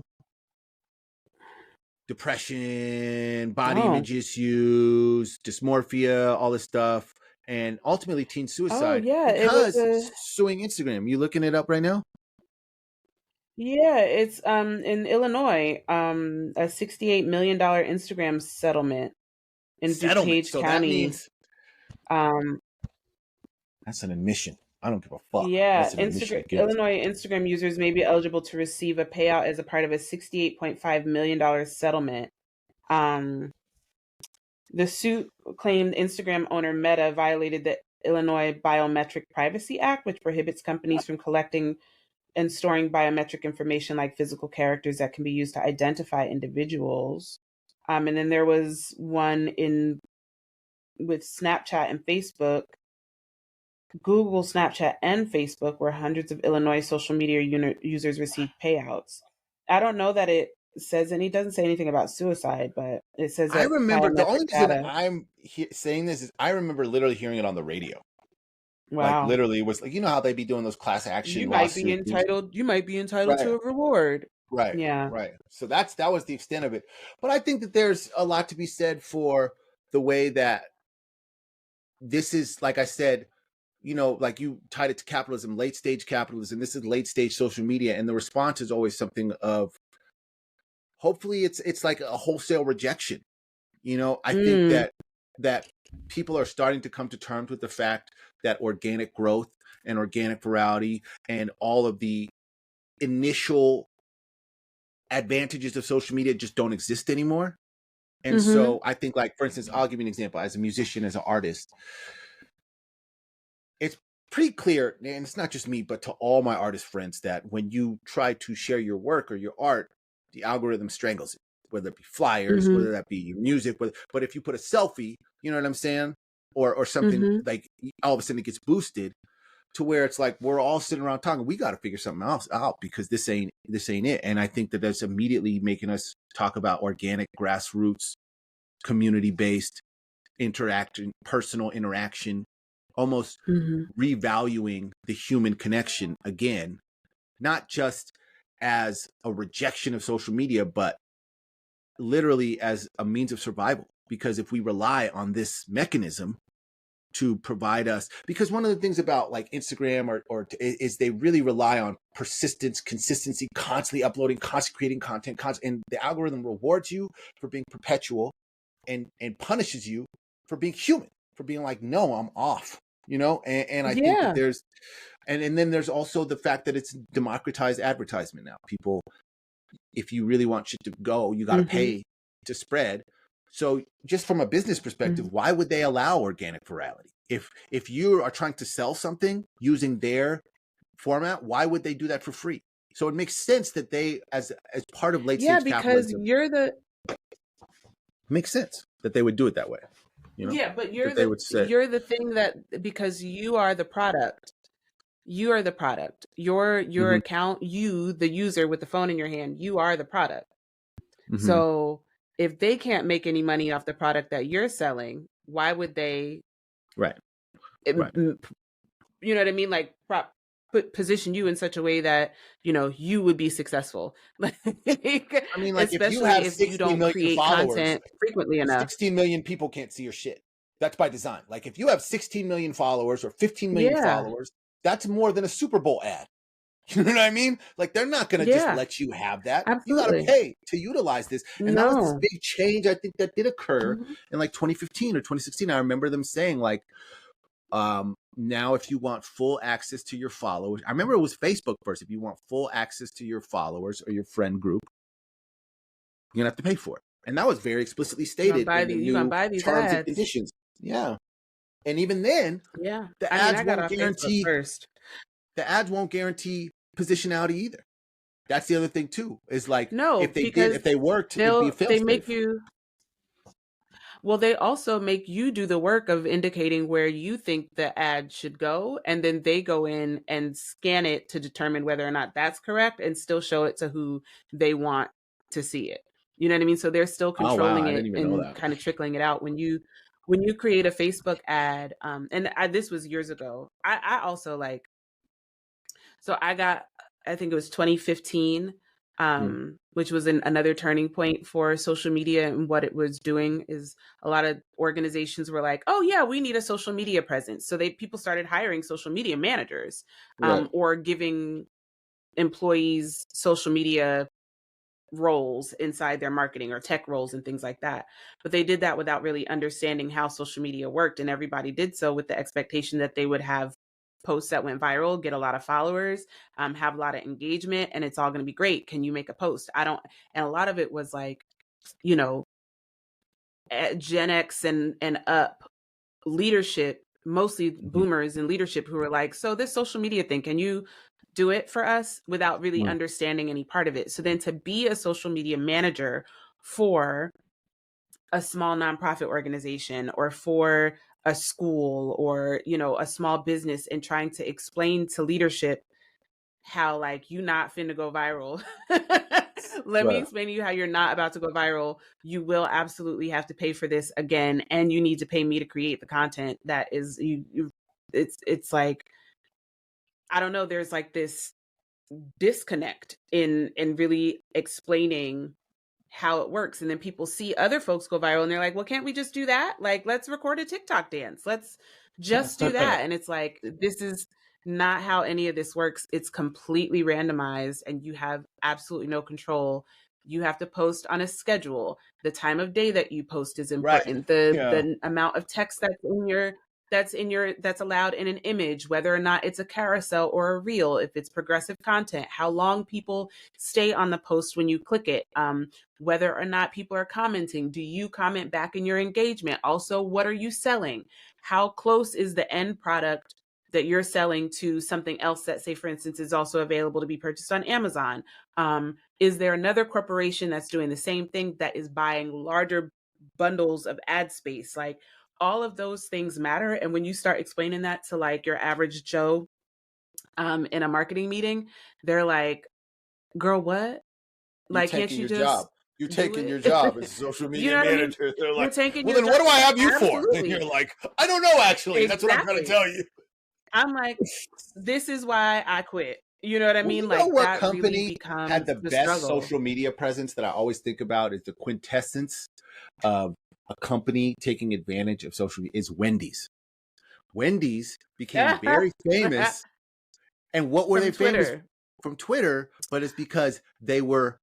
depression, body Oh, image issues, dysmorphia, all this stuff, and ultimately teen oh suicide yeah. It was because a suing Instagram. You looking it up right now? yeah. It's in Illinois. A $68 million Instagram settlement in Settlement. DuPage So that County. means Um, that's an admission. I don't give a fuck. yeah, That's an admission Instagram of guilt. Illinois Instagram users may be eligible to receive a payout as a part of a $68.5 million settlement. Um, the suit claimed Instagram owner Meta violated the Illinois Biometric Privacy Act, which prohibits companies from collecting and storing biometric information like physical characters that can be used to identify individuals. And then there was one in with Snapchat and Facebook, Google, Snapchat, and Facebook, where hundreds of Illinois social media users received payouts. I don't know that it doesn't say anything about suicide, but it says I that remember the biometric only reason data. I'm saying this is I remember literally hearing it on the radio. Like Wow. literally, it was like how they be doing those class action You might be lawsuits. entitled. You might be entitled Right, to a reward. right, Yeah. right. So that was the extent of it. But I think that there's a lot to be said for the way that this is, like I said, like you tied it to capitalism, late stage capitalism. This is late stage social media, and the response is always something of hopefully it's like a wholesale rejection. I think Mm. that people are starting to come to terms with the fact that organic growth and organic virality and all of the initial advantages of social media just don't exist anymore. And Mm-hmm. so I think, like, for instance, I'll give you an example. As a musician, as an artist, it's pretty clear, and it's not just me, but to all my artist friends, that when you try to share your work or your art, the algorithm strangles it, whether it be flyers, Mm-hmm. whether that be your music, but if you put a selfie, you know what I'm saying? Or something Mm-hmm. like all of a sudden it gets boosted to where it's like we're all sitting around talking. We got to figure something else out because this ain't it. And I think that that's immediately making us talk about organic, grassroots, community based interaction, personal interaction, almost Mm-hmm. revaluing the human connection again, not just as a rejection of social media, but literally as a means of survival. Because if we rely on this mechanism to provide us, because one of the things about like Instagram or is they really rely on persistence, consistency, constantly uploading, constantly creating content, and the algorithm rewards you for being perpetual and punishes you for being human, for being like, no, I'm off, and I think that Yeah. there's and then there's also the fact that it's democratized advertisement now. People, if you really want shit to go, you got to Mm-hmm. pay to spread. So just from a business Mm-hmm. perspective, why would they allow organic virality? If you are trying to sell something using their format, why would they do that for free? So it makes sense that they, as part of late Yeah, stage because capitalism, you're the makes sense that they would do it that way. yeah, but That they would say, you're the thing that because you are the product. You are the product. Your mm-hmm, account, you, the user with the phone in your hand, you are the product. mm-hmm, So if they can't make any money off the product that you're selling, why would they right, right. you know what I mean? Like position you in such a way that, you would be successful. Like, I mean, like if you especially have if you 16 don't million create followers, content frequently enough. 16 million people can't see your shit. That's by design. Like if you have 16 million followers or 15 million Yeah. followers, that's more than a Super Bowl ad. You know what I mean? Like they're not going to just Yeah. let you have that. You got to Absolutely. pay to utilize this. And that was this No. big change I think that did occur Mhm. in like 2015 or 2016. I remember them saying like, now if you want full access to your followers, I remember it was Facebook first. If you want full access to your followers or your friend group, you're gonna have to pay for it. And that was very explicitly stated in the You're gonna new buy these terms and ads. conditions. Yeah. And even then, Yeah. the I mean, ads I got won't off Facebook guarantee first. positionality either. That's the other thing too. Is like No, if because they worked, it'd be a they failsafe. make you Well, they also make you do the work of indicating where you think the ad should go, and then they go in and scan it to determine whether or not that's correct and still show it to who they want to see it. You know what I mean? So they're still Oh wow, controlling I didn't it even know and that. kind of trickling it out when you create a Facebook ad. This was years ago. I also like, so I got, I think it was 2015, Mm, which was another turning point for social media and what it was doing. Is a lot of organizations were like, oh yeah, we need a social media presence. So people started hiring social media managers, right. or giving employees social media roles inside their marketing or tech roles and things like that. But they did that without really understanding how social media worked. And everybody did so with the expectation that they would have posts that went viral, get a lot of followers, have a lot of engagement, and it's all going to be great. Can you make a post? I don't. And a lot of it was like, you know, Gen X and up leadership, mostly Mhm. boomers in leadership, who were like, so this social media thing, can you do it for us, without really Mm, understanding any part of it. So then to be a social media manager for a small nonprofit organization or for a school or, you know, a small business, and trying to explain to leadership how, like, you not finna go viral. Let me right. explain to you how you're not about to go viral. You will absolutely have to pay for this again, and you need to pay me to create the content that is you it's like, I don't know, there's like this disconnect in really explaining how it works. And then people see other folks go viral and they're like, well, can't we just do that? Like, let's record a TikTok dance. Let's just do that. And it's like, this is not how any of this works. It's completely randomized and you have absolutely no control. You have to post on a schedule. The time of day that you post is Right. important. Yeah. The amount of text that's allowed in an image, whether or not it's a carousel or a reel, if it's progressive content, how long people stay on the post when you click it, whether or not people are commenting. Do you comment back in your engagement? Also, what are you selling? How close is the end product that you're selling to something else that, say, for instance, is also available to be purchased on Amazon? Is there another corporation that's doing the same thing that is buying larger bundles of ad space? Like, all of those things matter. And when you start explaining that to like your average Joe, in a marketing meeting, they're like, girl, what? You're Like, can't taking you your just job. You're do taking it? your job as a social You media know what I mean? manager. They're You're like, taking well, your then job. what do I have you for? And Absolutely. you're like, I don't know, actually. That's what I'm trying to Exactly. tell you. I'm like, this is why I quit. You know what I Well, mean? you know Like, what that really company had becomes the the best struggle. social media presence that I always think about is the quintessence of a company taking advantage of social media is Wendy's. Wendy's became very famous. And what were they From famous Twitter. from Twitter? But it's because they were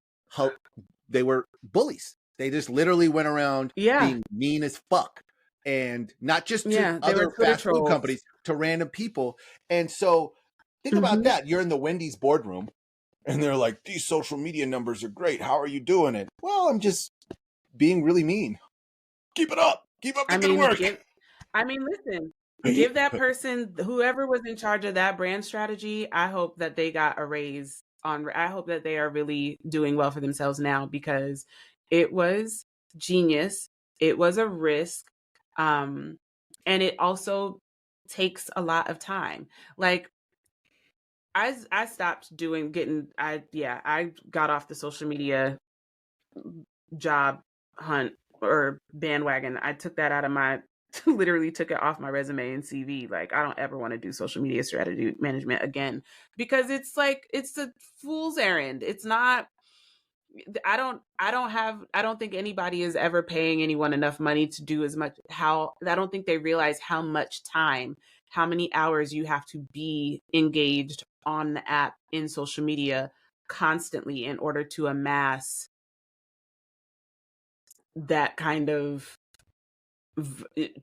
bullies. They just literally went around Yeah. being mean as fuck. And not just to Yeah. They were other Twitter fast food trolls. companies, to random people. And so think about Hmm. that. You're in the Wendy's boardroom and they're like, these social media numbers are great. How are you doing it? Well, I'm just being really mean. Keep it up. Keep up the I good mean, work. listen, give that person, whoever was in charge of that brand strategy, I hope that they got a raise on, I hope that they are really doing well for themselves now, because it was genius. It was a risk. Um, and it also takes a lot of time. Like, I stopped doing getting I got off the social media job hunt or bandwagon. I took that out of my literally took it off my resume and CV. Like, I don't ever want to do social media strategy management again, because it's like, it's a fool's errand. It's not, I don't think anybody is ever paying anyone enough money to do as much. How I don't think they realize how much time, how many hours you have to be engaged on the app in social media constantly in order to amass that kind of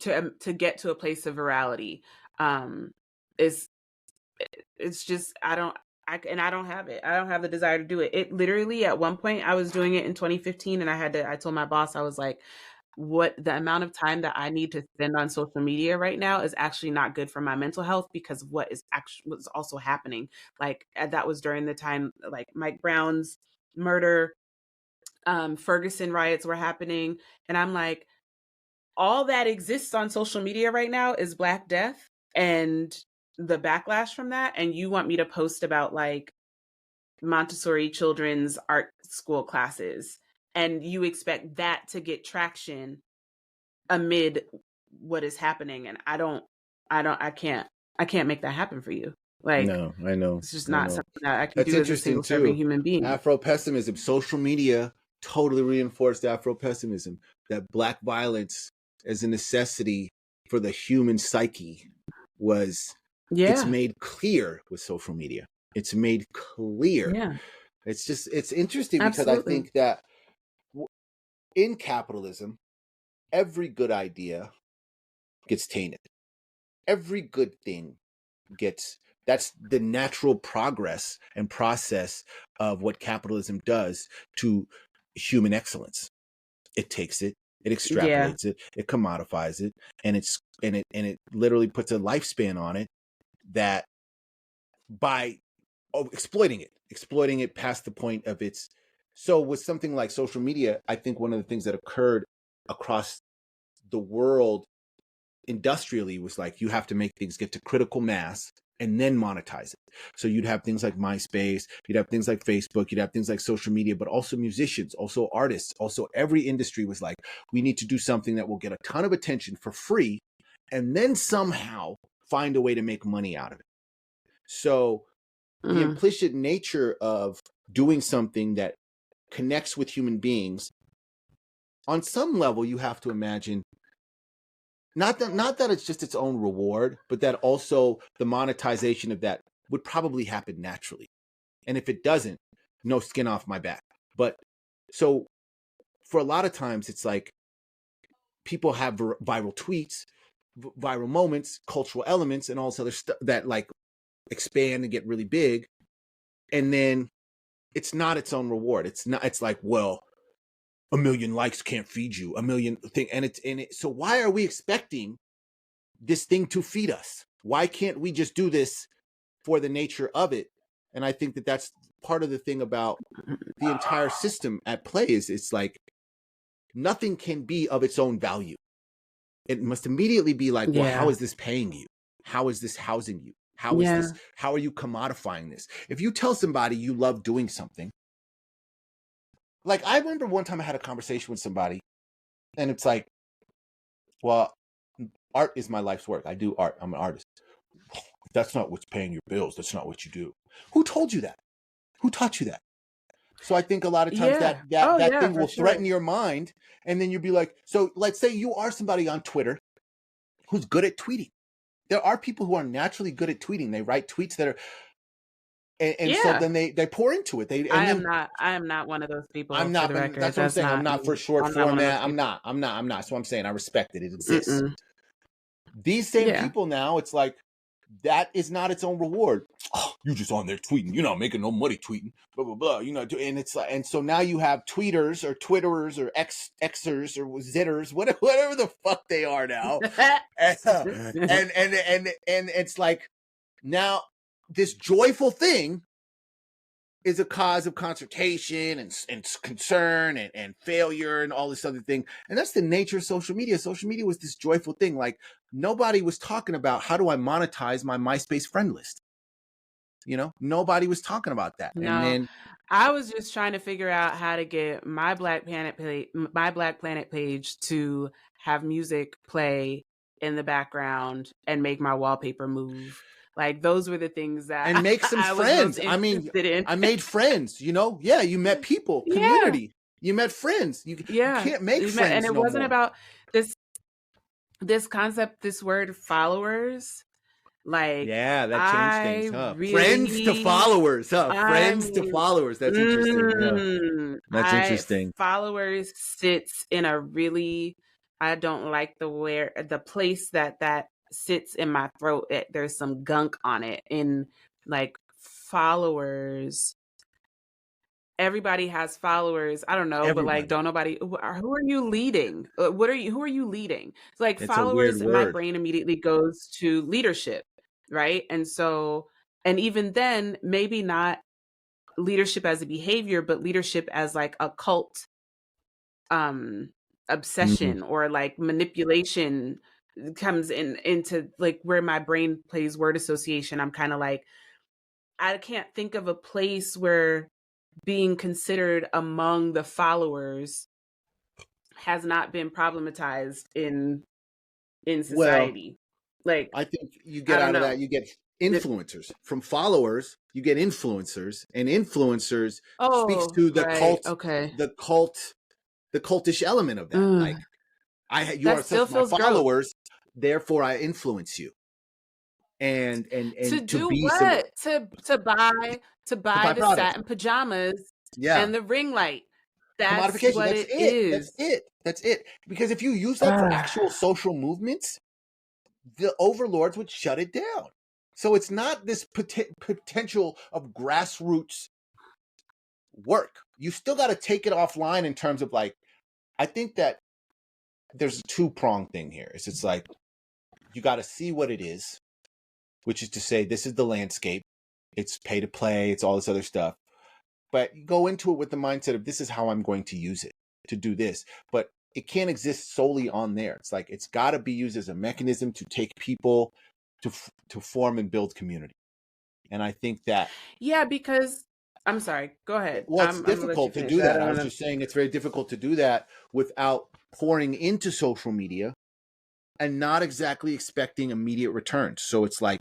to get to a place of virality. um it's it's just, I don't have it. I don't have the desire to do it. It literally, at one point, I was doing it in 2015, and I told my boss, I was like, what the amount of time that I need to spend on social media right now is actually not good for my mental health, because of what is actually what's also happening. Like, that was during the time, like, Mike Brown's murder, Ferguson riots were happening, and I'm like, all that exists on social media right now is Black death and the backlash from that. And you want me to post about like Montessori children's art school classes, and you expect that to get traction amid what is happening. And I can't make that happen for you. Like, No, I know. it's just I not know. something that I can That's do as a interesting single serving too. human being. Afro pessimism, social media totally reinforced Afro pessimism, that Black violence as a necessity for the human psyche was, it's Yeah. made clear with social media. It's made clear. Yeah. It's interesting because I Absolutely. think that in capitalism, every good idea gets tainted. Every good thing gets, that's the natural progress and process of what capitalism does to human excellence. It takes it, it Yeah. extrapolates it, it commodifies it, and it literally puts a lifespan on it that by exploiting it past the point of its. So with something like social media, I think one of the things that occurred across the world industrially was like, you have to make things get to critical mass and then monetize it. So you'd have things like MySpace, you'd have things like Facebook, you'd have things like social media, but also musicians, also artists, also every industry was like, we need to do something that will get a ton of attention for free and then somehow find a way to make money out of it. So the Mm. implicit nature of doing something that connects with human beings, on some level, you have to imagine not that it's just its own reward, but that also the monetization of that would probably happen naturally. And if it doesn't, no skin off my back. But so for a lot of times, it's like people have viral tweets, viral moments, cultural elements, and all this other stuff that like expand and get really big. And then it's not its own reward. It's not, it's like, well, a million likes can't feed you, a million thing. And so why are we expecting this thing to feed us? Why can't we just do this for the nature of it? And I think that that's part of the thing about the entire system at play is it's like nothing can be of its own value. It must immediately be like, well, how Yeah. is this paying you? How is this housing you? How is Yeah. this? How are you commodifying this? If you tell somebody you love doing something, like I remember one time I had a conversation with somebody and it's like, well, art is my life's work. I do art. I'm an artist. That's not what's paying your bills. That's not what you do. Who told you that? Who taught you that? So I think a lot of times Yeah. Oh that yeah, thing for will sure. threaten your mind, and then you'll be like, so let's say you are somebody on Twitter who's good at tweeting. There are people who are naturally good at tweeting. They write tweets that are, and so Yeah. then they pour into it. I am not one of those people, I'm for not, the but record. that's what I'm That's saying. I'm not not for me. short I'm not one of those format. I'm people. not. I'm not. So I'm saying I respect it. It exists. Mm-mm. These same Yeah. people now, it's like that is not its own reward. Oh, you just on there tweeting. You're not making no money tweeting. Blah blah blah. You know, and it's like, and so now you have tweeters or twitterers or xers or zitters, whatever the fuck they are now, and it's like now this joyful thing is a cause of consternation and concern and failure and all this other thing. And that's the nature of social media. Social media was this joyful thing. Like nobody was talking about how do I monetize my MySpace friend list. You know, nobody was talking about that. And No, then I was just trying to figure out how to get my Black Planet page to have music play in the background and make my wallpaper move. Like those were the things and that make some I was most friends. I mean, interested in. I made friends, you know? Yeah, you met people, Yeah, community. You met friends. You yeah. can't make And friends it no wasn't more. about this concept, this word followers. Like Yeah, that changed things, I huh? Friends to really, followers, huh? I Friends to mean, followers. That's interesting. Yeah. That's I interesting. followers sits in a really, I don't like the place that sits in my throat. There's some gunk on it. In like followers, everybody has followers. I don't know, but like, Everybody. don't nobody. Who are you leading? Who are you leading? It's like It's a weird followers. My word. brain immediately goes to leadership, right? And so, and even then, maybe not leadership as a behavior, but leadership as like a cult obsession or like manipulation comes into like where my brain plays word association. I'm kind of like, I can't think of a place where being considered among the followers has not been problematized in Well, society. Like, I think you I get don't out of that, know. you get It, influencers. From followers, you get influencers, and influencers speaks oh, to the right. cult, Okay. the cult, the cultish element of that. Like, Ugh, you that are such still my feels gross. followers, therefore I influence you. To And to do be some what? To to buy buy the products. satin pajamas Yeah. and the ring light. That's Commodification. what That's it it. That's is. it. That's it. Because if you use that for actual Ah, social movements, the overlords would shut it down. So it's not this potential of grassroots work. You still got to take it offline in terms of like, I think that there's a two-pronged thing here. It's like you got to see what it is, which is to say this is the landscape. It's pay to play. It's all this other stuff. But you go into it with the mindset of this is how I'm going to use it to do this. But it can't exist solely on there. It's like it's got to be used as a mechanism to take people to form and build community. And I think that yeah, because I'm sorry. Go ahead. well, it's I'm gonna let you difficult to finish. do I that. don't I was want to. just saying it's very difficult to do that without pouring into social media and not exactly expecting immediate returns. So it's like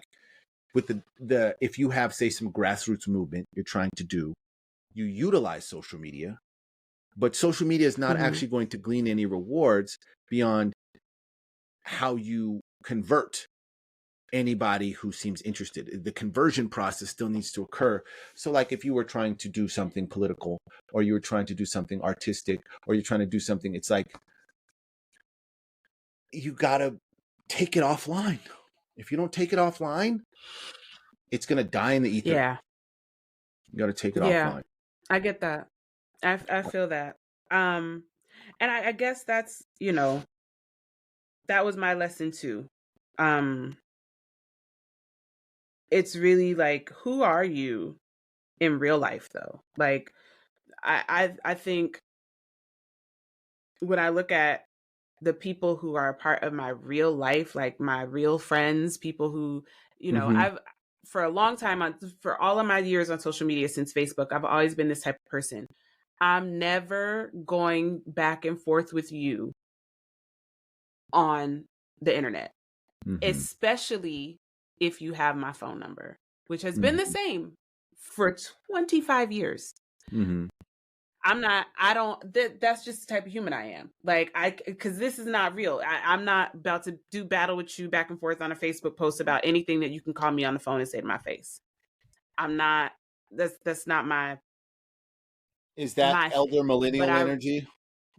with the if you have say some grassroots movement you're trying to do, you utilize social media, but social media is not Hmm. actually going to glean any rewards beyond how you convert anybody who seems interested. The conversion process still needs to occur. So like if you were trying to do something political or you were trying to do something artistic or you're trying to do something, it's like you got to take it offline. If you don't take it offline, it's going to die in the ether. Yeah. You got to take it Yeah. offline. I get that. I feel that. Um, and I guess that's, that was my lesson too. Um, it's really like, who are you in real life though? Like, I think when I look at the people who are a part of my real life, like my real friends, people who, Mm-hmm. I've for a long time for all of my years on social media since Facebook, I've always been this type of person. I'm never going back and forth with you on the internet, Mm-hmm. especially if you have my phone number, which has been the Mm-hmm. same for 25 years. Mm-hmm. I don't, that's just the type of human I am. Like, because this is not real. I'm not about to do battle with you back and forth on a Facebook post about anything that you can call me on the phone and say to my face. I'm not, that's not Is that my elder thing. But millennial energy?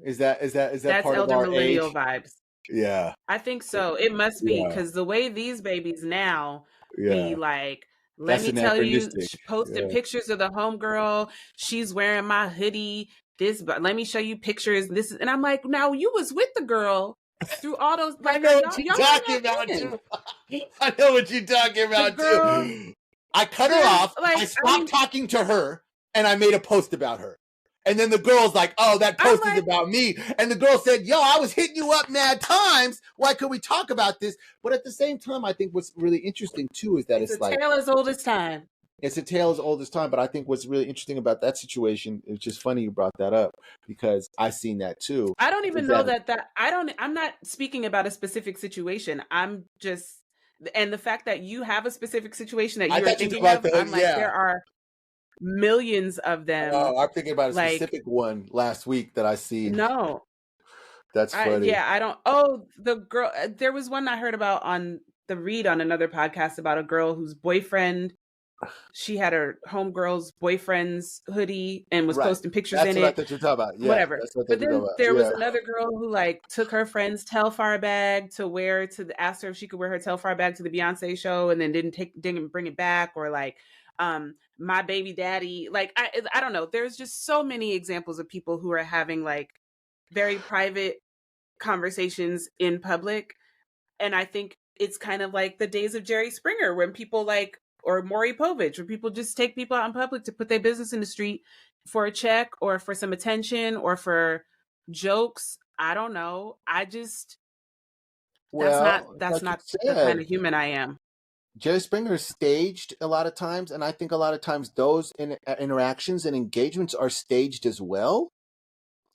Is that that's part of elder our millennial age? vibes. Yeah. I think so. It must be Yeah. because the way these babies now be Yeah. like, let That's me tell you, anachronistic. posting Yeah. pictures of the homegirl. She's wearing my hoodie. This, but let me show you pictures. This is, and I'm like, now you was with the girl through all those. I Like, know are what y'all? you're Y'all are talking not about friends. too. I know what you're talking The about girl. too. I cut her There's off. I like, I stopped mean, talking to her and I made a post about her. And then the girl's like, oh, that I'm post is like, about me. And the girl said, yo, I was hitting you up mad times. Why could we talk about this? But at the same time, I think what's really interesting too is that it's a it's like, tale as old as time. it's a tale as old as time. But I think what's really interesting about that situation, it's just funny you brought that up because I've seen that too, I don't is even know that, that I'm not speaking about a specific situation. I'm just, and the fact that you have a specific situation that I you are thought you were thinking talking about of, the, I'm like, yeah. there are millions of them. Oh, I'm thinking about a Like, specific one last week that I seen. no, That's funny. I don't. Oh, the girl, there was one I heard about on the read on another podcast about a girl whose boyfriend, she had her homegirl's boyfriend's hoodie and was Right. posting pictures That's in what I it, thought you were talking about. Yeah, whatever. that's what I thought But you were then talking about. there was Yeah. another girl who like took her friend's Telfar bag to wear to the, asked her if she could wear her Telfar bag to the Beyonce show and then didn't bring it back, or like my baby daddy, like I don't know. There's just so many examples of people who are having like very private conversations in public. And I think it's kind of like the days of Jerry Springer when people like, or Maury Povich, where people just take people out in public to put their business in the street for a check or for some attention or for jokes. I don't know. I just Well, that's like you not the kind said, of human I am. Jerry Springer is staged a lot of times, and I think a lot of times those interactions and engagements are staged as well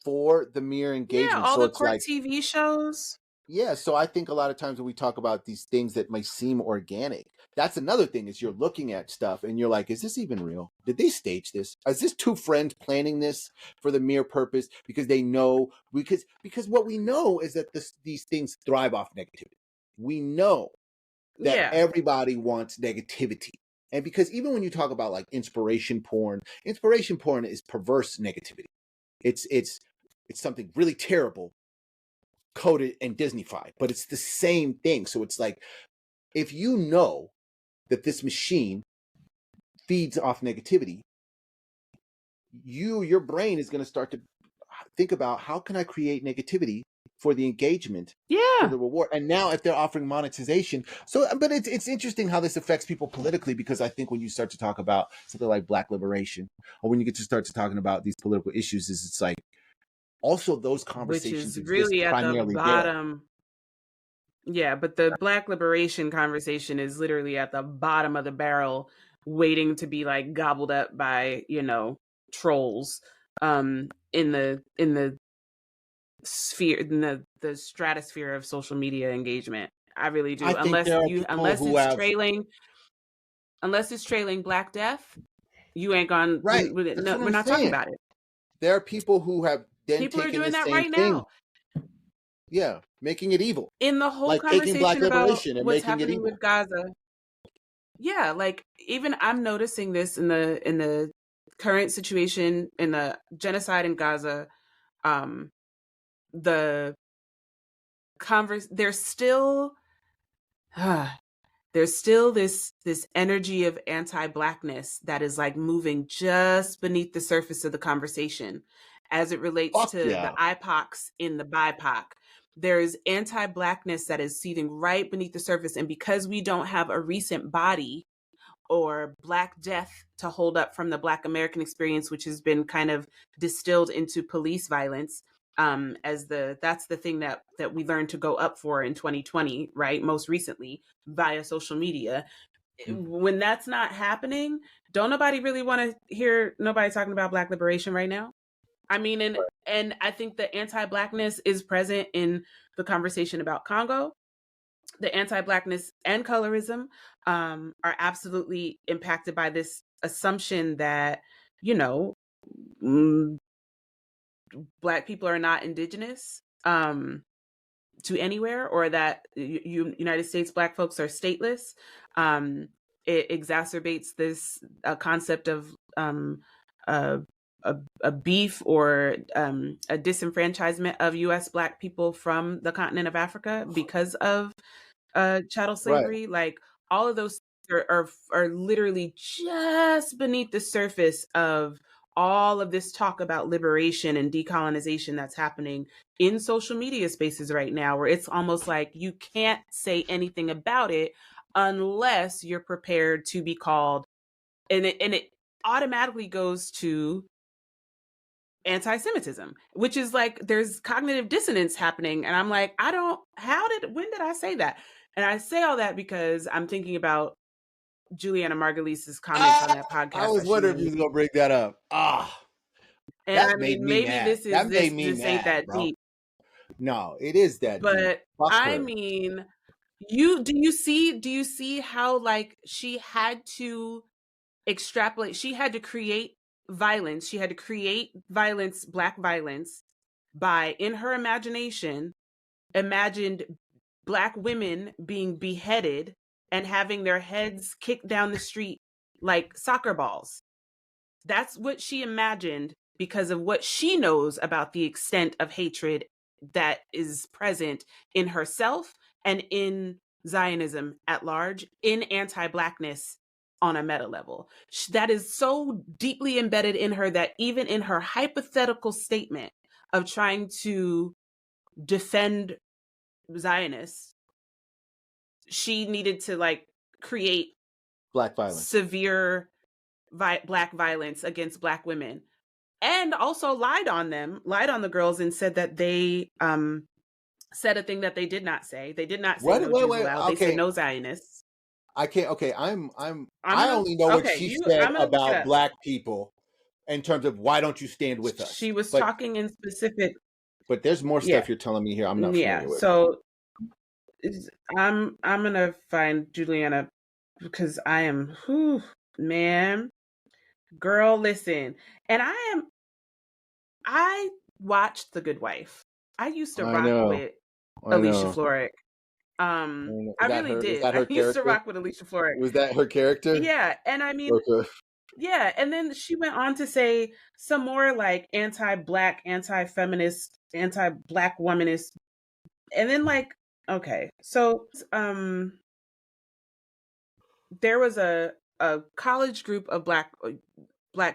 for the mere Yeah, engagement. all So the it's court like, TV shows. yeah, so I think a lot of times when we talk about these things that might seem organic, that's another thing is you're looking at stuff and you're like, is this even real? Did they stage this? Is this two friends planning this for the mere purpose because they know because what we know is that these things thrive off negativity. We know that Yeah. everybody wants negativity. And because even when you talk about like inspiration porn is perverse negativity. It's something really terrible coded and Disneyfied, but it's the same thing. So it's like if you know that this machine feeds off negativity, your brain is going to start to think about how can I create negativity for the engagement for Yeah. the reward. And now if they're offering monetization, so but it's interesting how this affects people politically, because I think when you start to talk about something like black liberation, or when you get to start to talking about these political issues, is it's like also those Which conversations is exist really at the primarily there. bottom. Yeah, but the black liberation conversation is literally at the bottom of the barrel, waiting to be like gobbled up by, trolls in the sphere, in the stratosphere of social media engagement. I really I do. think there are people Unless who it's have trailing Black Death, you ain't gone. right. That's No, what we're I'm not talking saying. about it. There are people who have then People are taken doing the that same right thing, now yeah, making it evil, in the whole like taking black conversation about liberation and what's making it happening evil. with Gaza. Yeah, like even I'm noticing this in the current situation in the genocide in Gaza. Um, the there's still there's still this energy of anti-blackness that is like moving just beneath the surface of the conversation as it relates Fuck to the yeah. IPOCs in the BIPOC. There's anti-blackness that is seething right beneath the surface, and because we don't have a recent body or Black death to hold up from the Black American experience, which has been kind of distilled into police violence, as that's the thing that we learned to go up for in 2020, right? Most recently via social media. When that's not happening, don't nobody really want to hear nobody talking about Black liberation right now. I mean, and I think the anti-Blackness is present in the conversation about Congo. The anti-Blackness and colorism are absolutely impacted by this assumption that, you know, mm, Black people are not indigenous to anywhere, or that United States Black folks are stateless. Um, it exacerbates this concept of a, a beef or a disenfranchisement of U.S. Black people from the continent of Africa because of chattel Right. slavery. Like all of those are literally just beneath the surface of all of this talk about liberation and decolonization that's happening in social media spaces right now, where it's almost like you can't say anything about it unless you're prepared to be called, and it automatically goes to anti-Semitism, which is like there's cognitive dissonance happening. And I'm like, when did I say that? And I say all that because I'm thinking about Juliana Margulies's comments on Ah, that I podcast was that she wondering if you made. was gonna bring that up. And I That made mean, me maybe mad. That made me this ain't mad, that bro. deep, No, it is that deep. but Fuck I her. mean, do you see how like she had to extrapolate, she had to create violence, Black violence, by in her imagination imagined Black women being beheaded and having their heads kicked down the street like soccer balls. That's what she imagined because of what she knows about the extent of hatred that is present in herself and in Zionism at large, in anti Blackness on a meta level. That is so deeply embedded in her that even in her hypothetical statement of trying to defend Zionists, she needed to like create Black violence. severe Black violence against Black women. and also lied on the girls, and said that they said a thing that they did not say. They did not say What? no Wait, Jews wait. allowed. They said Okay, no Zionists. I can't. Okay, I'm I gonna only know what okay, she you said I'm gonna look it about up. black people in terms of why don't you stand with us? She was talking in specific. But there's more Yeah, stuff you're telling me here I'm not yeah. familiar with. So I'm gonna find Juliana, because I am, whew, man, girl, listen. And I watched The Good Wife. I used to I rock know. with I Alicia know. Florrick. Is I that really her? Is did. that I her used to character? rock with Alicia Florrick. Was that her character? Yeah, and I mean, Okay. yeah, and then she went on to say some more like anti-black, anti-feminist, anti-black womanist, and then like, okay, so there was a college group of black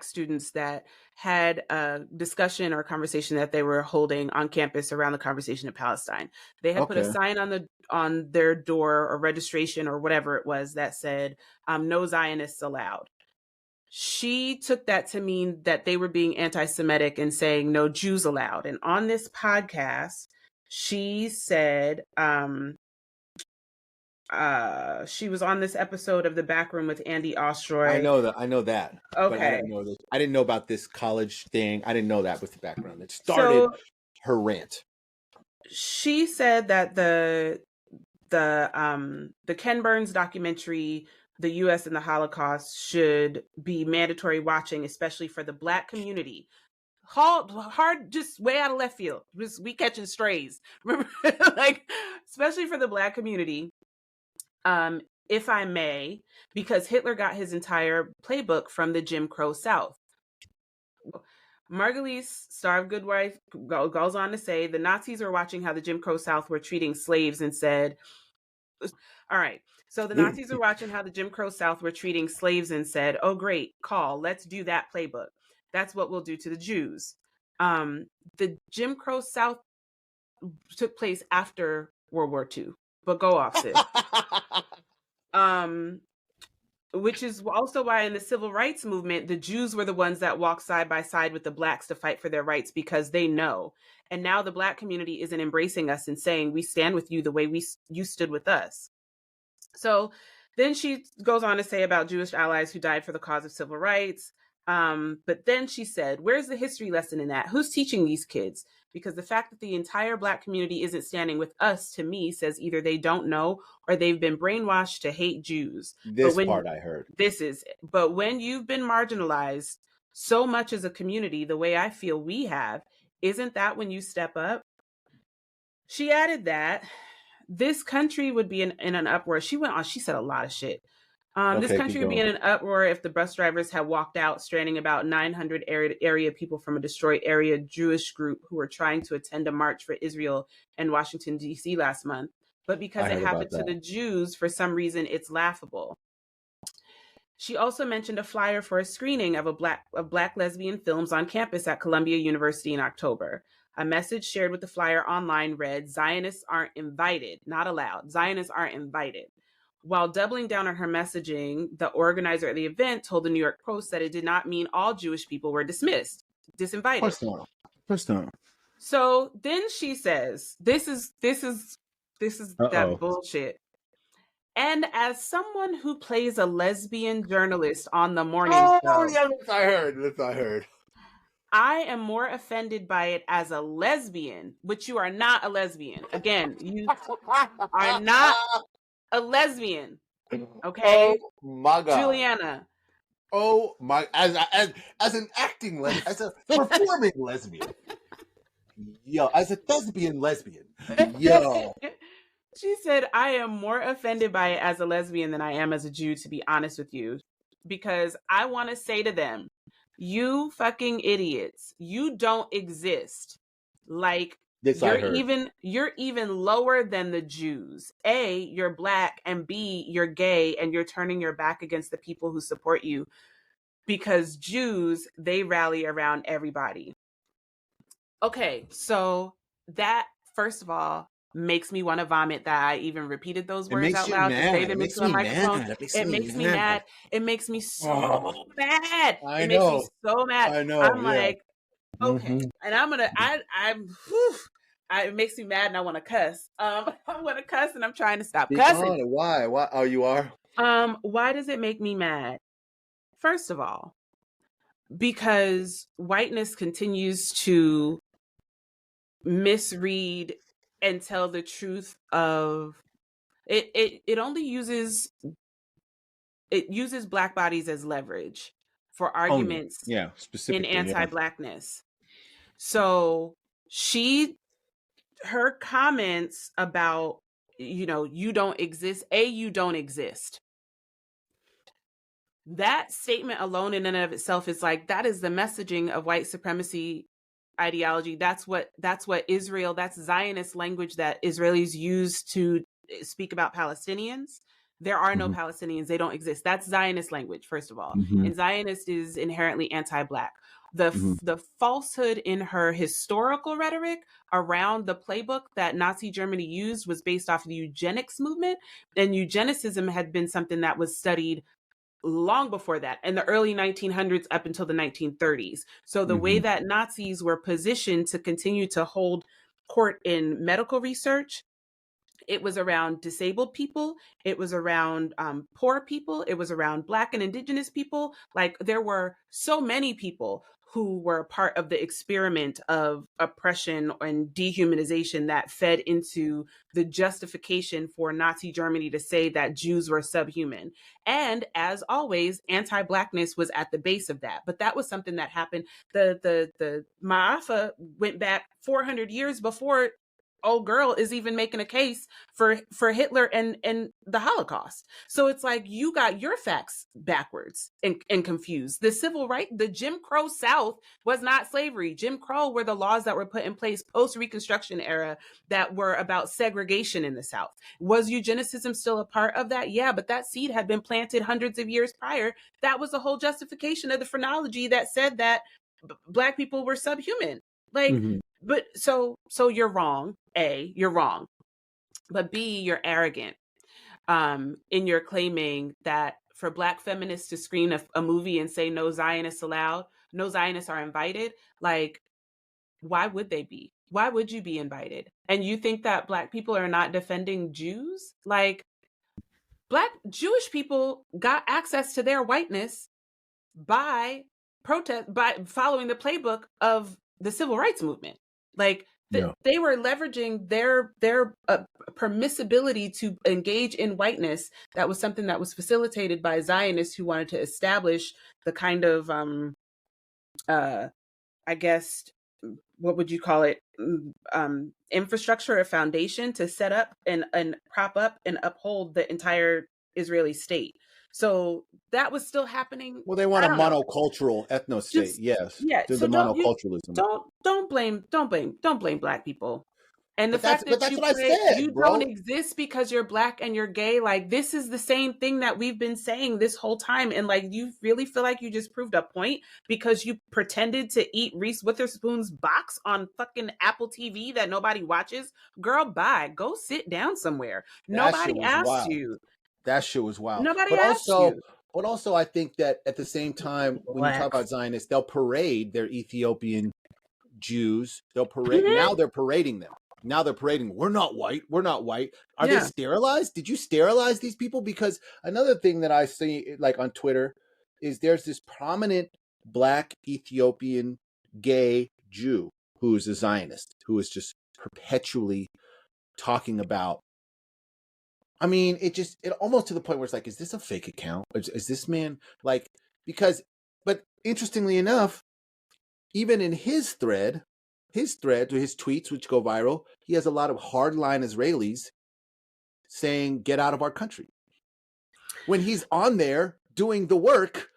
students that had a discussion or conversation that they were holding on campus around the conversation of Palestine. They had put a Okay. sign on their door or registration or whatever it was that said, "No Zionists allowed." She took that to mean that they were being anti-Semitic and saying no Jews allowed. And on this podcast, she said, she was on this episode of The Back Room with Andy I Ostroy. know that. I know that. But I Okay. didn't know this. I didn't know about this college thing. I didn't know that was the background that started So her rant. she said that the Ken Burns documentary, The US and the Holocaust, should be mandatory watching, especially for the black community. Hard, just way out of left field. Just we catching strays. Remember, like, especially for the black community. If I may, because Hitler got his entire playbook from the Jim Crow South. Margulies, star of Good Wife, goes on to say the Nazis were watching how the Jim Crow South were treating slaves and said, all right, so the Nazis were watching how the Jim Crow South were treating slaves and said, oh, great, call, let's do that playbook. That's what we'll do to the Jews. The Jim Crow South took place after World War II, but go off, sis. Which is also why in the civil rights movement, the Jews were the ones that walked side by side with the blacks to fight for their rights, because they know. And now the black community isn't embracing us and saying, we stand with you the way you stood with us. So then she goes on to say about Jewish allies who died for the cause of civil rights. But then she said, where's the history lesson in that? Who's teaching these kids? Because the fact that the entire black community isn't standing with us, to me, says either they don't know or they've been brainwashed to hate Jews. This part I heard. But when you've been marginalized so much as a community, the way I feel we have, isn't that when you step up? She added that this country would be in an uproar. She went on, she said a lot of shit. This country would be in an uproar if the bus drivers had walked out, stranding about 900 area people from a destroyed area Jewish group who were trying to attend a march for Israel in Washington, D.C. last month. But because it happened to the Jews, for some reason, it's laughable. She also mentioned a flyer for a screening of black lesbian films on campus at Columbia University in October. A message shared with the flyer online read, Zionists aren't invited, not allowed. Zionists aren't invited. While doubling down on her messaging, the organizer of the event told the New York Post that it did not mean all Jewish people were disinvited. Of course not. So then she says, this is that bullshit. And as someone who plays a lesbian journalist on the morning show, yeah, this I heard. I am more offended by it as a lesbian, which you are not a lesbian. Again, you are not a lesbian. Okay? Oh my God. Juliana. Oh my, as an acting lesbian, as a performing lesbian. Yo, as a thespian lesbian. Yo. She said, I am more offended by it as a lesbian than I am as a Jew, to be honest with you. Because I want to say to them, you fucking idiots, you don't exist. Like, you're even lower than the Jews. A, you're black, and B, you're gay, and you're turning your back against the people who support you. Because Jews, they rally around everybody. Okay, so that, first of all, makes me want to vomit that I even repeated those words out loud to say them into a microphone. It makes me mad. It makes me so mad. It makes me so mad. I'm like, Okay, Mm-hmm. and whew, it makes me mad and I want to cuss. I want to cuss and I'm trying to stop Speak cussing. on it. Why? Why? Oh, you are? Why does it make me mad? First of all, because whiteness continues to misread and tell the truth of it. It only uses black bodies as leverage for Only. arguments Yeah, in specifically. Yeah. anti-blackness. So her comments about, you don't exist, you don't exist. That statement alone in and of itself is like, that is the messaging of white supremacy ideology. That's Israel, that's Zionist language that Israelis use to speak about Palestinians. There are no Mm-hmm. Palestinians. They don't exist. That's Zionist language, first of all. Mm-hmm. And Zionist is inherently anti-black. Mm-hmm. The falsehood in her historical rhetoric around the playbook that Nazi Germany used was based off of the eugenics movement. And eugenicism had been something that was studied long before that, in the early 1900s up until the 1930s. So the way Mm-hmm. that Nazis were positioned to continue to hold court in medical research, it was around disabled people, it was around poor people, it was around Black and Indigenous people. Like, there were so many people who were a part of the experiment of oppression and dehumanization that fed into the justification for Nazi Germany to say that Jews were subhuman. And as always, anti-blackness was at the base of that. But that was something that happened. The Ma'afa went back 400 years before old girl is even making a case for Hitler and the Holocaust. So it's like, you got your facts backwards and confused. The Jim Crow South was not slavery. Jim Crow were the laws that were put in place post Reconstruction era that were about segregation in the South. Was eugenicism still a part of that? Yeah, but that seed had been planted hundreds of years prior. That was the whole justification of the phrenology that said that Black people were subhuman. Like, Mm-hmm. but so you're wrong. You're wrong. But B, you're arrogant in your claiming that for Black feminists to screen a movie and say no Zionists allowed, no Zionists are invited. Like, why would they be? Why would you be invited? And you think that Black people are not defending Jews? Like, Black Jewish people got access to their whiteness by by following the playbook of the civil rights movement. Like, Yeah. they were leveraging their permissibility to engage in whiteness. That was something that was facilitated by Zionists who wanted to establish the kind of I guess, what would you call it, infrastructure or foundation to set up and prop up and uphold the entire Israeli state. So that was still happening. Well, they I want a don't know. monocultural ethno state. Just, Yes, yeah. to So the monoculturalism. don't blame Black people. And the But that's fact that what I you said, don't bro. exist because you're Black and you're gay, like, this is the same thing that we've been saying this whole time. And like, you really feel like you just proved a point because you pretended to eat Reese Witherspoon's box on fucking Apple TV that nobody watches? Girl, bye. Go sit down somewhere. That shit Nobody was asked wild. you. That shit was wild. Nobody asked you. But also, I think that at the same time, when you talk Black. about Zionists, they'll parade their Ethiopian Jews. They'll parade. Mhm. Now they're parading them. Now they're parading. We're not white. We're not white. Are they Yeah. sterilized? Did you sterilize these people? Because another thing that I see, like on Twitter, is there's this prominent Black Ethiopian gay Jew who is a Zionist, who is just perpetually talking about. I mean, it almost to the point where it's like, is this a fake account? Is this man like, but interestingly enough, even in his thread or his tweets, which go viral, he has a lot of hardline Israelis saying, get out of our country. When he's on there doing the work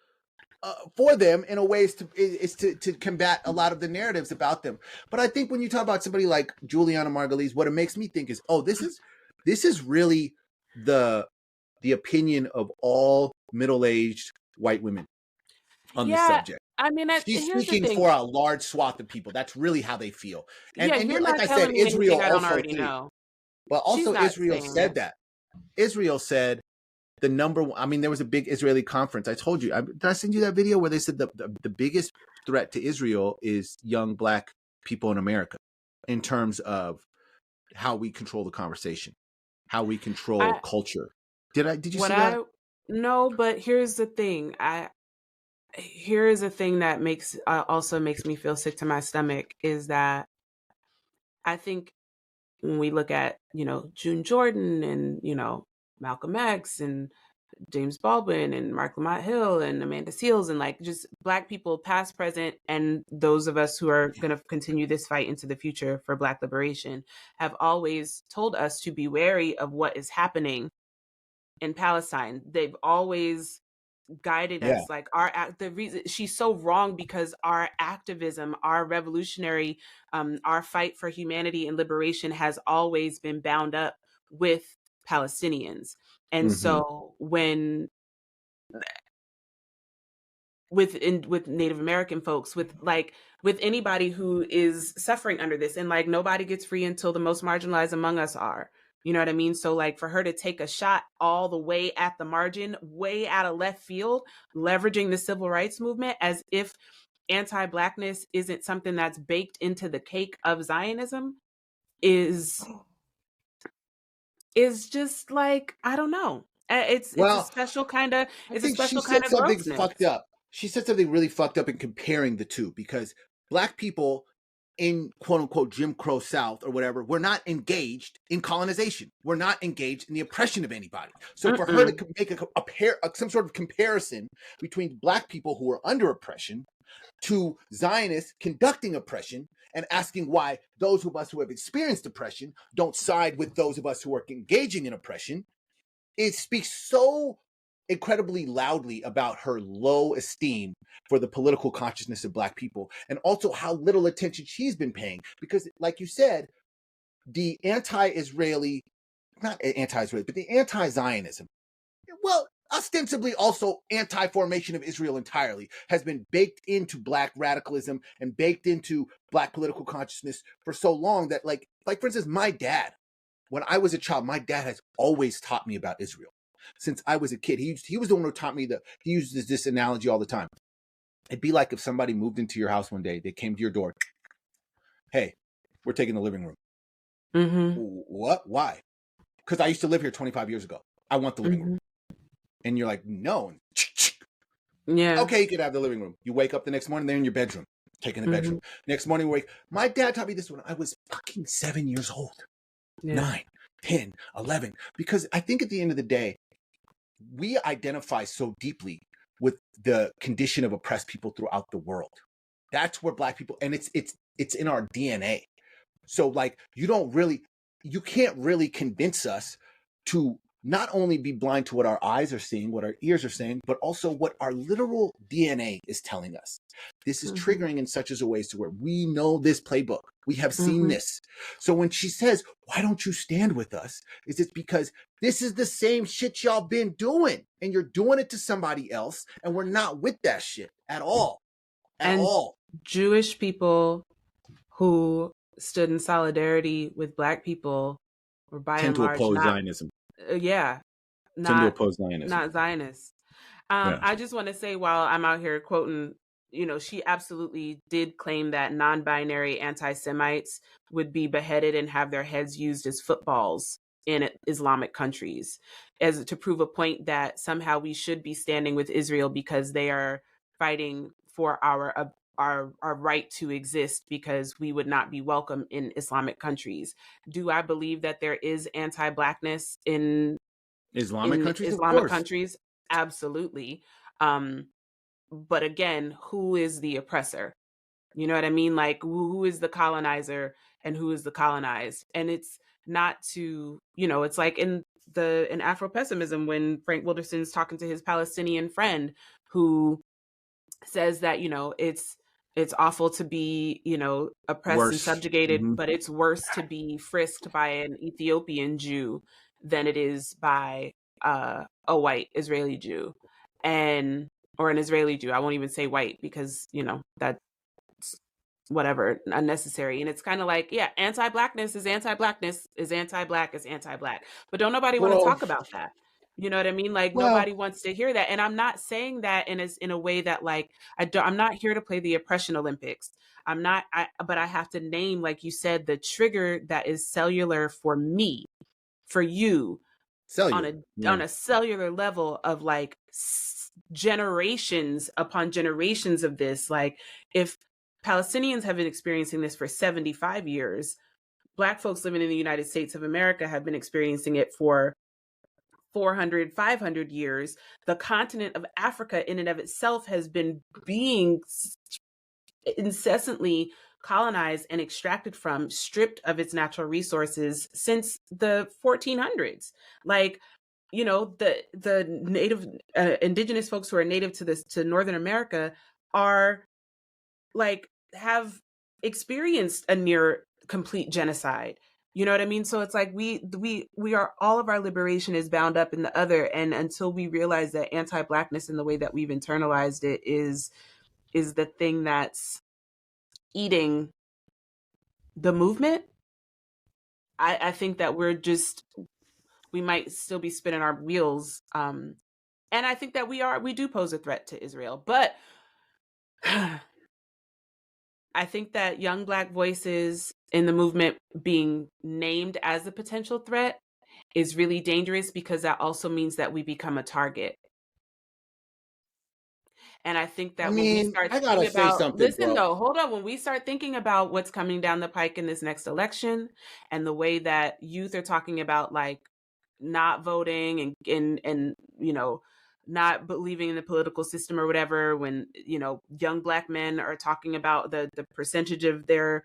for them in a way to combat a lot of the narratives about them. But I think when you talk about somebody like Juliana Margulies, what it makes me think is, oh, this is really the opinion of all middle-aged white women on this subject. I mean, She's here's the speaking thing. for a large swath of people. That's really how they feel. And You're like not I telling said, me Israel anything I don't also already too. know. But She's also not Israel saying said this. that. Israel said there was a big Israeli conference. I told you. Did I send you that video where they said the biggest threat to Israel is young Black people in America in terms of how we control the conversation, how we control I culture. Did you what see that? I no, but here's the thing. Here is a thing that makes also makes me feel sick to my stomach is that I think when we look at, June Jordan and, Malcolm X and James Baldwin and Mark Lamont Hill and Amanda Seales and like just Black people past, present, and those of us who are going to continue this fight into the future for Black liberation have always told us to be wary of what is happening in Palestine. They've always guided Yeah. us like the reason she's so wrong because our activism, our revolutionary, our fight for humanity and liberation has always been bound up with Palestinians. And Mm-hmm. so when with Native American folks, with anybody who is suffering under this, and like nobody gets free until the most marginalized among us are. You know what I mean? So like for her to take a shot all the way at the margin, way out of left field, leveraging the civil rights movement as if anti-Blackness isn't something that's baked into the cake of Zionism is just like, I don't know. It's a Well, special kind of I think she said something grossness. fucked up. She said something really fucked up in comparing the two because Black people in quote unquote Jim Crow South or whatever, we're not engaged in colonization. We're not engaged in the oppression of anybody. So for her to make some sort of comparison between Black people who are under oppression to Zionists conducting oppression and asking why those of us who have experienced oppression don't side with those of us who are engaging in oppression, it speaks so incredibly loudly about her low esteem for the political consciousness of Black people and also how little attention she's been paying. Because, like you said, the anti-Israeli, not anti-Israeli, but the anti-Zionism, well, ostensibly also anti-formation of Israel entirely, has been baked into Black radicalism and baked into Black political consciousness for so long that, like for instance, my dad, when I was a child, my dad has always taught me about Israel. Since I was a kid, he was the one who taught me he uses this analogy all the time. It'd be like if somebody moved into your house one day, they came to your door, hey, we're taking the living room. Mm-hmm. What? Why? Because I used to live here 25 years ago. I want the living room. And you're like, no. Yeah. Okay, you could have the living room. You wake up the next morning, they're in your bedroom, taking the bedroom. Next morning, wake. My dad taught me this when I was fucking 7 years old. Yeah. 9, 10, 11. Because I think at the end of the day, we identify so deeply with the condition of oppressed people throughout the world. That's where Black people, and it's in our DNA. So like, you can't really convince us to not only be blind to what our eyes are seeing, what our ears are saying, but also what our literal DNA is telling us. This is triggering in such as a ways to where we know this playbook. We have seen this. So when she says, why don't you stand with us? Is it because this is the same shit y'all been doing and you're doing it to somebody else and we're not with that shit at all. At And all. Jewish people who stood in solidarity with Black people were by Tend and to large oppose not, Zionism. Tend to not oppose Zionism. not Zionists. Yeah. I just want to say, while I'm out here quoting, she absolutely did claim that non-binary anti-Semites would be beheaded and have their heads used as footballs in Islamic countries, as to prove a point that somehow we should be standing with Israel because they are fighting for our right to exist, because we would not be welcome in Islamic countries. Do I believe that there is anti-Blackness in Islamic countries, of Islamic course. countries? Absolutely. But again, who is the oppressor? You know what I mean? Like, who is the colonizer and who is the colonized? And it's not to, it's like in Afro-pessimism, when Frank Wilderson's talking to his Palestinian friend who says that, it's awful to be, oppressed and Worse. subjugated, Mm-hmm. but it's worse to be frisked by an Ethiopian Jew than it is by a white Israeli Jew, or an Israeli Jew. I won't even say white because, that's whatever, unnecessary. And it's kind of like, yeah, anti-Blackness is anti-Blackness is anti-Black is anti-Black. But don't nobody want to Well, talk about that. You know what I mean? Like Well, nobody wants to hear that. And I'm not saying that in a way that like I'm not here to play the oppression Olympics. I'm not but I have to name, like you said, the trigger that is cellular for me, for you, cellular. on Yeah. a cellular level of like generations upon generations of this. Like if Palestinians have been experiencing this for 75 years, Black folks living in the United States of America have been experiencing it for 400, 500 years. The continent of Africa in and of itself has been being incessantly colonized and extracted from, stripped of its natural resources since the 1400s. Like, you know, the native indigenous folks who are native to this, to Northern America, are like, have experienced a near complete genocide. You know what I mean? So it's like we are, all of our liberation is bound up in the other, and until we realize that anti-blackness and the way that we've internalized it is the thing that's eating the movement, I think that we might still be spinning our wheels. And I think that we do pose a threat to Israel, but I think that young Black voices in the movement being named as a potential threat is really dangerous, because that also means that we become a target. And I think I that when we mean, start I thinking gotta say about, something, listen bro. though, hold on, when we start thinking about what's coming down the pike in this next election, and the way that youth are talking about like not voting and you know, not believing in the political system or whatever, when you know young Black men are talking about the percentage of their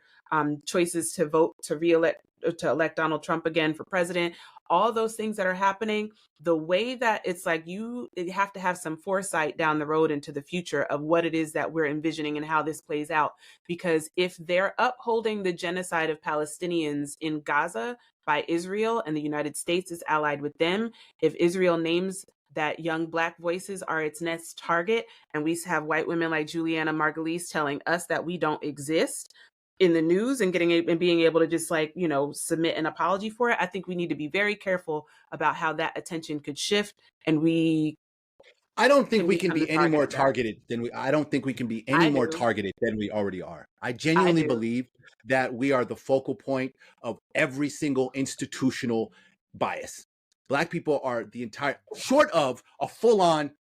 choices to vote to reelect, to elect Donald Trump again for president, all those things that are happening, the way that it's like you have to have some foresight down the road into the future of what it is that we're envisioning and how this plays out. Because if they're upholding the genocide of Palestinians in Gaza by Israel, and the United States is allied with them, if Israel names that young Black voices are its next target, and we have white women like Juliana Margulies telling us that we don't exist in the news and getting and being able to just like, you know, submit an apology for it, I think we need to be very careful about how that attention could shift, and we I don't think can we can become the be any target more of that. targeted than we. I don't think we can be any I more do. targeted than we already are. I I genuinely do. believe that we are the focal point of every single institutional bias. Black people are the entire, short of a full-on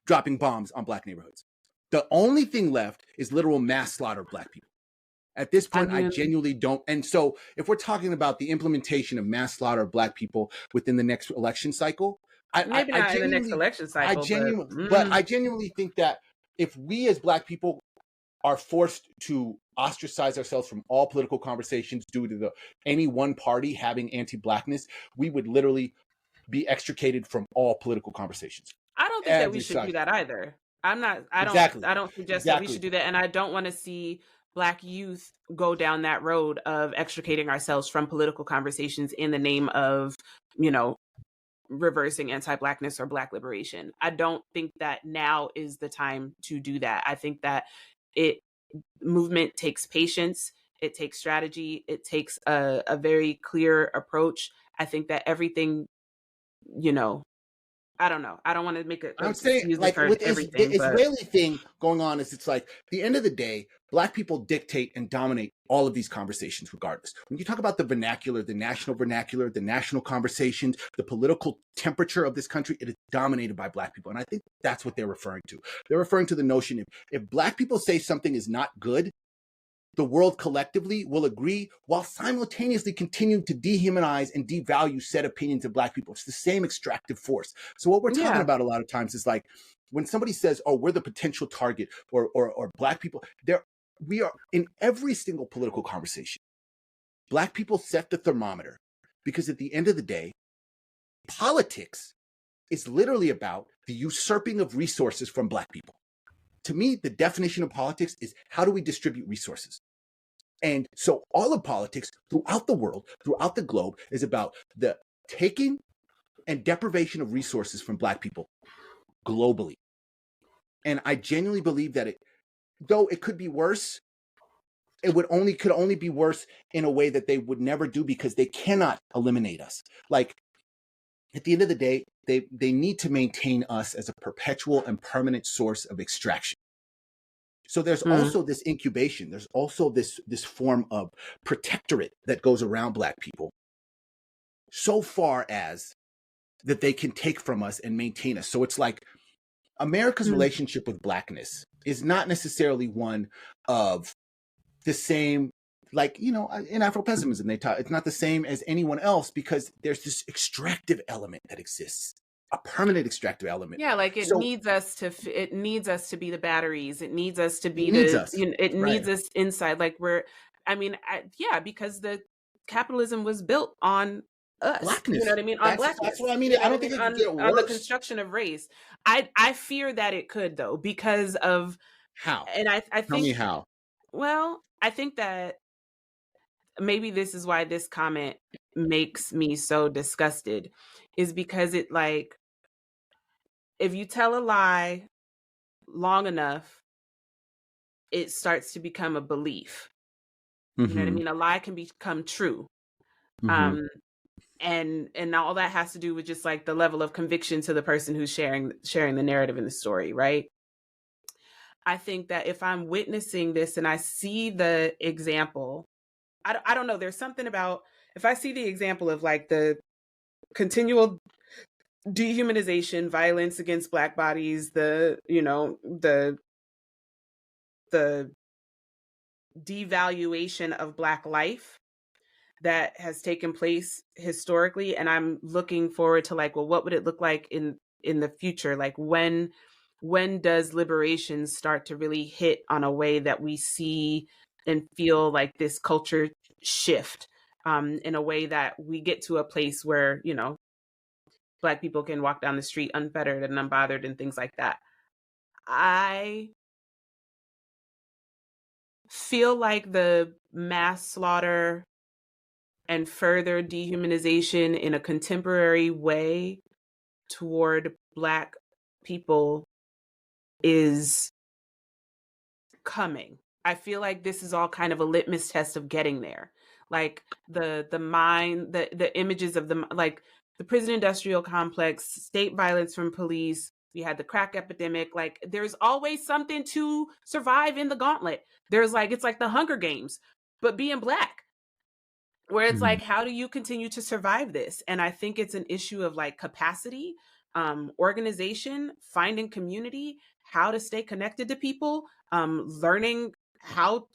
dropping bombs on Black neighborhoods. The only thing left is literal mass slaughter of Black people. At this I point, I mean, genuinely don't. And so, if we're talking about the implementation of mass slaughter of Black people within the next election cycle, maybe not in the next election cycle, but but I genuinely think that if we as Black people are forced to ostracize ourselves from all political conversations due to any one party having anti-Blackness, we would literally be extricated from all political conversations. I don't think that And we it's should do like, that either. exactly, I don't suggest that we should exactly. do that, and I don't want to see Black youth go down that road of extricating ourselves from political conversations in the name of, you know, reversing anti-Blackness or Black liberation. I don't think that now is the time to do that. I think that it movement takes patience, it takes strategy, it takes a very clear approach. I think that everything, you know, I don't know. I don't want to make I'm saying, use the like, term with the everything, but Israeli thing going on, is it's like the end of the day, Black people dictate and dominate all of these conversations, regardless. When you talk about the vernacular, the national conversations, the political temperature of this country, it is dominated by Black people. And I think that's what they're referring to. They're referring to the notion if Black people say something is not good, the world collectively will agree, while simultaneously continuing to dehumanize and devalue said opinions of Black people. It's the same extractive force. So what we're talking yeah, about a lot of times is like when somebody says, "Oh, we're the potential target," or Black people. We are in every single political conversation. Black people set the thermometer, because at the end of the day, politics is literally about the usurping of resources from Black people. To me, the definition of politics is, how do we distribute resources? And so all of politics throughout the world, throughout the globe, is about the taking and deprivation of resources from Black people globally. And I genuinely believe that though it could be worse, it could only be worse in a way that they would never do, because they cannot eliminate us. Like, at the end of the day, they need to maintain us as a perpetual and permanent source of extraction. So there's also this incubation. There's also this form of protectorate that goes around Black people, so far as that they can take from us and maintain us. So it's like America's relationship with Blackness is not necessarily one of the same, like, you know, in Afro-pessimism, they talk, it's not the same as anyone else because there's this extractive element that exists, a permanent extractive element. Yeah, like it So needs us to it needs us to be the batteries. It needs us to be it needs the, us, you know, it right? needs us inside. Like we're, I mean, yeah, because the capitalism was built on us. You know Blackness. what I mean? On That's blackness. what I mean. You know I what I don't think mean? it could get On the worse. construction of race. I fear that it could though, because of, How? and I Tell me think, how. well, I think that maybe this is why this comment makes me so disgusted, is because it, like, if you tell a lie long enough, it starts to become a belief. You know what I Mm-hmm. mean? A lie can become true. Mm-hmm. Um, and all that has to do with just like the level of conviction to the person who's sharing the narrative in the story, right? I think that if I'm witnessing this and I see the example, I don't know, there's something about, if I see the example of like the continual dehumanization, violence against Black bodies, the, you know, the devaluation of Black life that has taken place historically, and I'm looking forward to, like, well, what would it look like in the future? Like when does liberation start to really hit on a way that we see and feel like this culture shift, in a way that we get to a place where, you know, Black people can walk down the street unfettered and unbothered and things like that. I feel like the mass slaughter and further dehumanization in a contemporary way toward Black people is coming. I feel like this is all kind of a litmus test of getting there. Like the mind, the images of the, like the prison industrial complex, state violence from police. We had the crack epidemic. Like there's always something to survive in the gauntlet. There's like, it's like the Hunger Games, but being Black, where it's Mm-hmm. like, how do you continue to survive this? And I think it's an issue of like capacity, organization, finding community, how to stay connected to people, learning how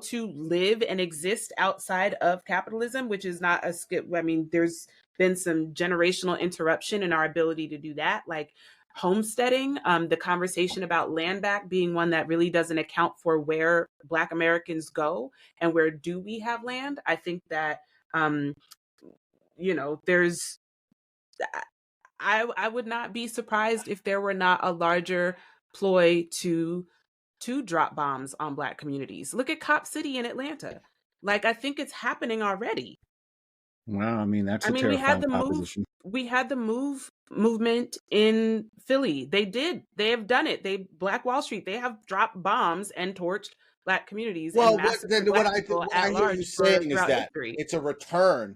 to live and exist outside of capitalism, which is not a skip. I mean, there's been some generational interruption in our ability to do that, like homesteading, the conversation about land back being one that really doesn't account for where Black Americans go and where do we have land. I think that, um, you know, there's, I would not be surprised if there were not a larger ploy to drop bombs on Black communities. Look at Cop City in Atlanta. Like, I think it's happening already. Wow, I mean that's I a mean, terrifying proposition. we had the movement in Philly. They have done it. Black Wall Street, they have dropped bombs and torched Black communities and Well, massacred Black people what I at hear you large saying is throughout that history. it's a return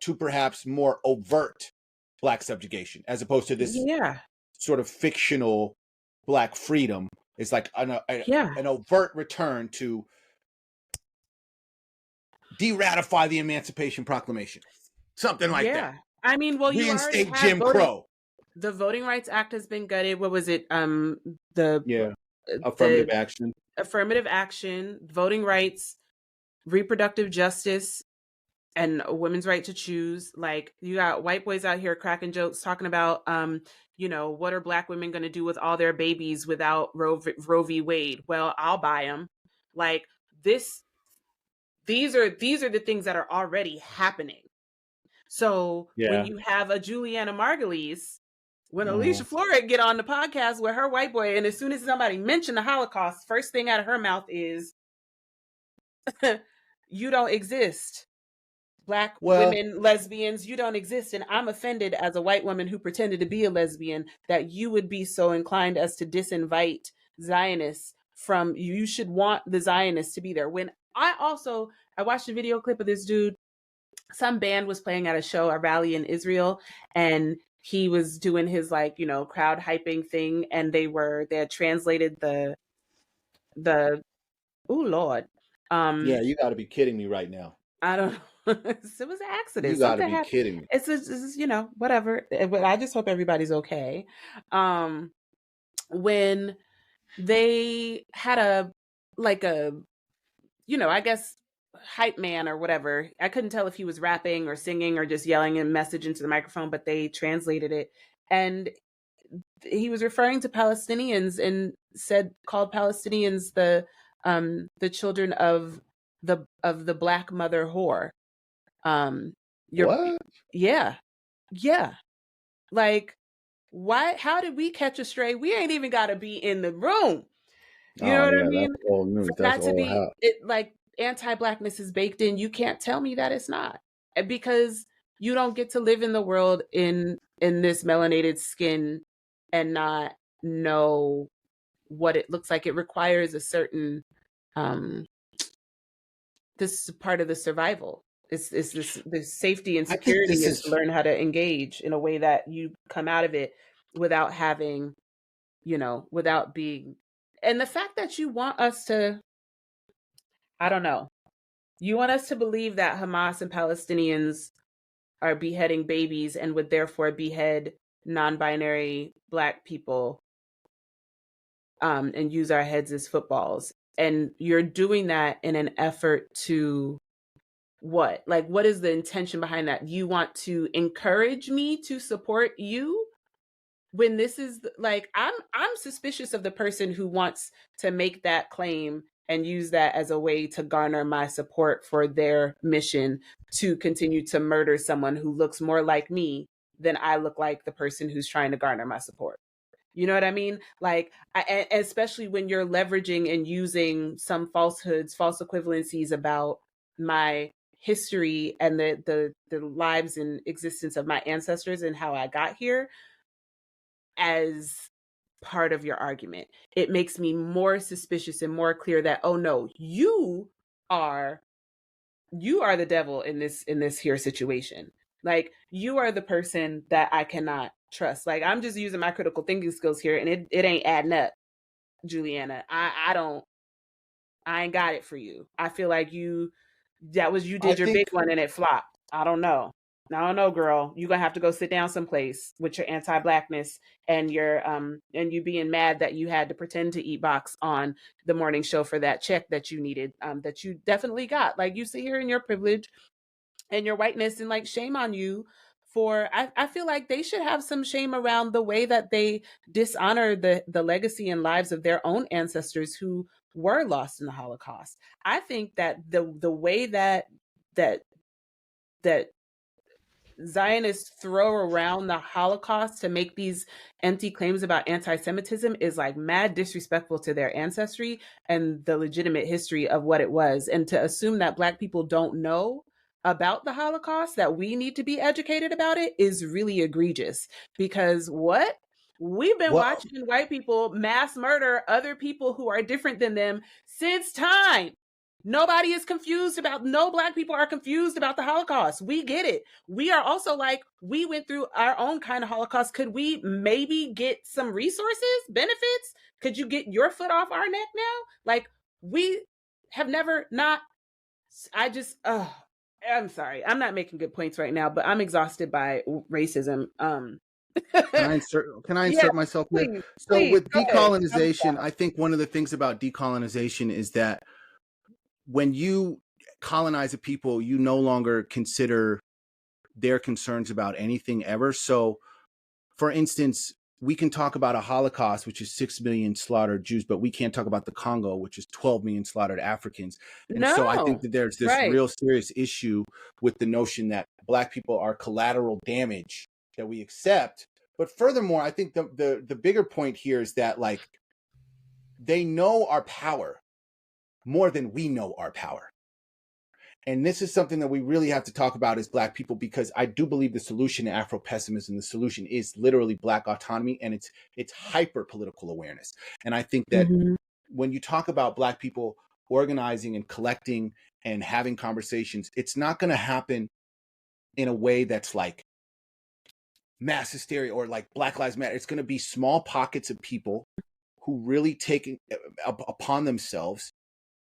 to perhaps more overt Black subjugation, as opposed to this Yeah. sort of fictional Black freedom. It's like Yeah. an overt return to de-ratify the Emancipation Proclamation, something like that. Yeah. I mean, well, you already Reinstate have Jim Crow. the Voting Rights Act has been gutted. What was it? The Yeah, affirmative the action. affirmative action, voting rights, reproductive justice, and a women's right to choose. Like, you got white boys out here cracking jokes talking about, you know, what are Black women going to do with all their babies without Roe v. Wade? Well, I'll buy them. Like this, these are the things that are already happening. So when Yeah. you have a Juliana Margulies, when Uh, Alicia Florrick get on the podcast with her white boy, and as soon as somebody mentioned the Holocaust, first thing out of her mouth is, "You don't exist, Black well, women, lesbians, you don't exist." And I'm offended as a white woman who pretended to be a lesbian that you would be so inclined as to disinvite Zionists from. You should want the Zionists to be there. When I watched a video clip of this dude, some band was playing at a show, a rally in Israel, and he was doing his like, crowd hyping thing, and they had translated the oh Lord. Yeah, Um you got to be kidding me right now. I don't it was an You accident. got to Something be happened. kidding me. It's whatever. But I just hope everybody's okay. Um when they had a I guess hype man or whatever. I couldn't tell if he was rapping or singing or just yelling a message into the microphone, but they translated it. And he was referring to Palestinians and called Palestinians the children of the black mother whore. Um you're What? Yeah. Yeah. Like, why how did we catch a stray? We ain't even got to be in the room. You know Oh what I yeah, mean? that's old For news. That's that to old be hat. it, like, anti-blackness is baked in. You can't tell me that it's not. Because you don't get to live in the world in this melanated skin and not know what it looks like. It requires a certain um this is part of the survival. It's this safety and I think security this is to is. learn how to engage in a way that you come out of it without having, without being, and the fact that you want us to, I don't know, you want us to believe that Hamas and Palestinians are beheading babies and would therefore behead non-binary black people, and use our heads as footballs. And you're doing that in an effort to what? Like, what is the intention behind that? You want to encourage me to support you when this is like, I'm suspicious of the person who wants to make that claim and use that as a way to garner my support for their mission to continue to murder someone who looks more like me than I look like the person who's trying to garner my support. You know what I mean? Like, especially when you're leveraging and using some falsehoods, false equivalencies about my history and the lives and existence of my ancestors and how I got here as part of your argument. It makes me more suspicious and more clear that, oh no, are you are the devil in this here situation. Like, you are the person that I cannot trust. Like, I'm just using my critical thinking skills here, and it ain't adding up, Juliana. I ain't got it for you. I feel like you I did your big think. one and it flopped. I don't know, girl. You're gonna have to go sit down someplace with your anti-blackness and your and you being mad that you had to pretend to eat box on the morning show for that check that you needed, that you definitely got. Like, you sit here in your privilege and your whiteness, and like, shame on you for, I feel like they should have some shame around the way that they dishonor the legacy and lives of their own ancestors who were lost in the Holocaust. I think that the way that that Zionists throw around the Holocaust to make these empty claims about anti Semitism is like mad disrespectful to their ancestry and the legitimate history of what it was. And to assume that Black people don't know about the Holocaust, that we need to be educated about it, is really egregious. Because what? We've been Well, watching white people mass murder other people who are different than them since time. Nobody is confused about, no Black people are confused about the Holocaust. We get it. We are also like, we went through our own kind of Holocaust. Could we maybe get some resources, benefits? Could you get your foot off our neck now? Like, we have never not, I just, I'm sorry. I'm not making good points right now, but I'm exhausted by racism. can I Yeah, insert myself here? please, So please, with go ahead. decolonization, I think one of the things about decolonization is that when you colonize a people, you no longer consider their concerns about anything ever. So, for instance, we can talk about a Holocaust, which is 6 million slaughtered Jews, but we can't talk about the Congo, which is 12 million slaughtered Africans. And so I think No, that there's this right. real serious issue with the notion that Black people are collateral damage that we accept. But furthermore, I think the bigger point here is that, like, they know our power more than we know our power. And this is something that we really have to talk about as Black people, because I do believe the solution to Afro pessimism, the solution is literally Black autonomy, and it's hyper political awareness. And I think that Mhm. when you talk about Black people organizing and collecting and having conversations, it's not going to happen in a way that's like mass hysteria or like Black Lives Matter. It's going to be small pockets of people who really take it upon themselves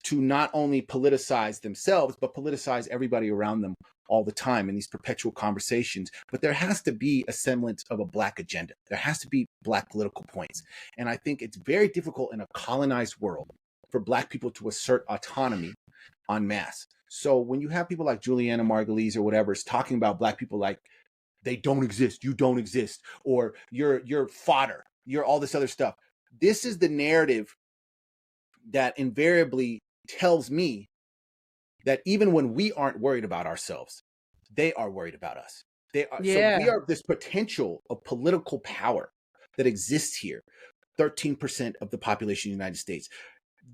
to not only politicize themselves, but politicize everybody around them all the time in these perpetual conversations. But there has to be a semblance of a Black agenda. There has to be Black political points. And I think it's very difficult in a colonized world for Black people to assert autonomy en masse. So when you have people like Juliana Margulies or whatever is talking about Black people like they don't exist, you don't exist, or you're fodder, you're all this other stuff. This is the narrative that invariably tells me that even when we aren't worried about ourselves, they are worried about us. They are. So we are this potential of political power that exists here, 13% of the population of the United States,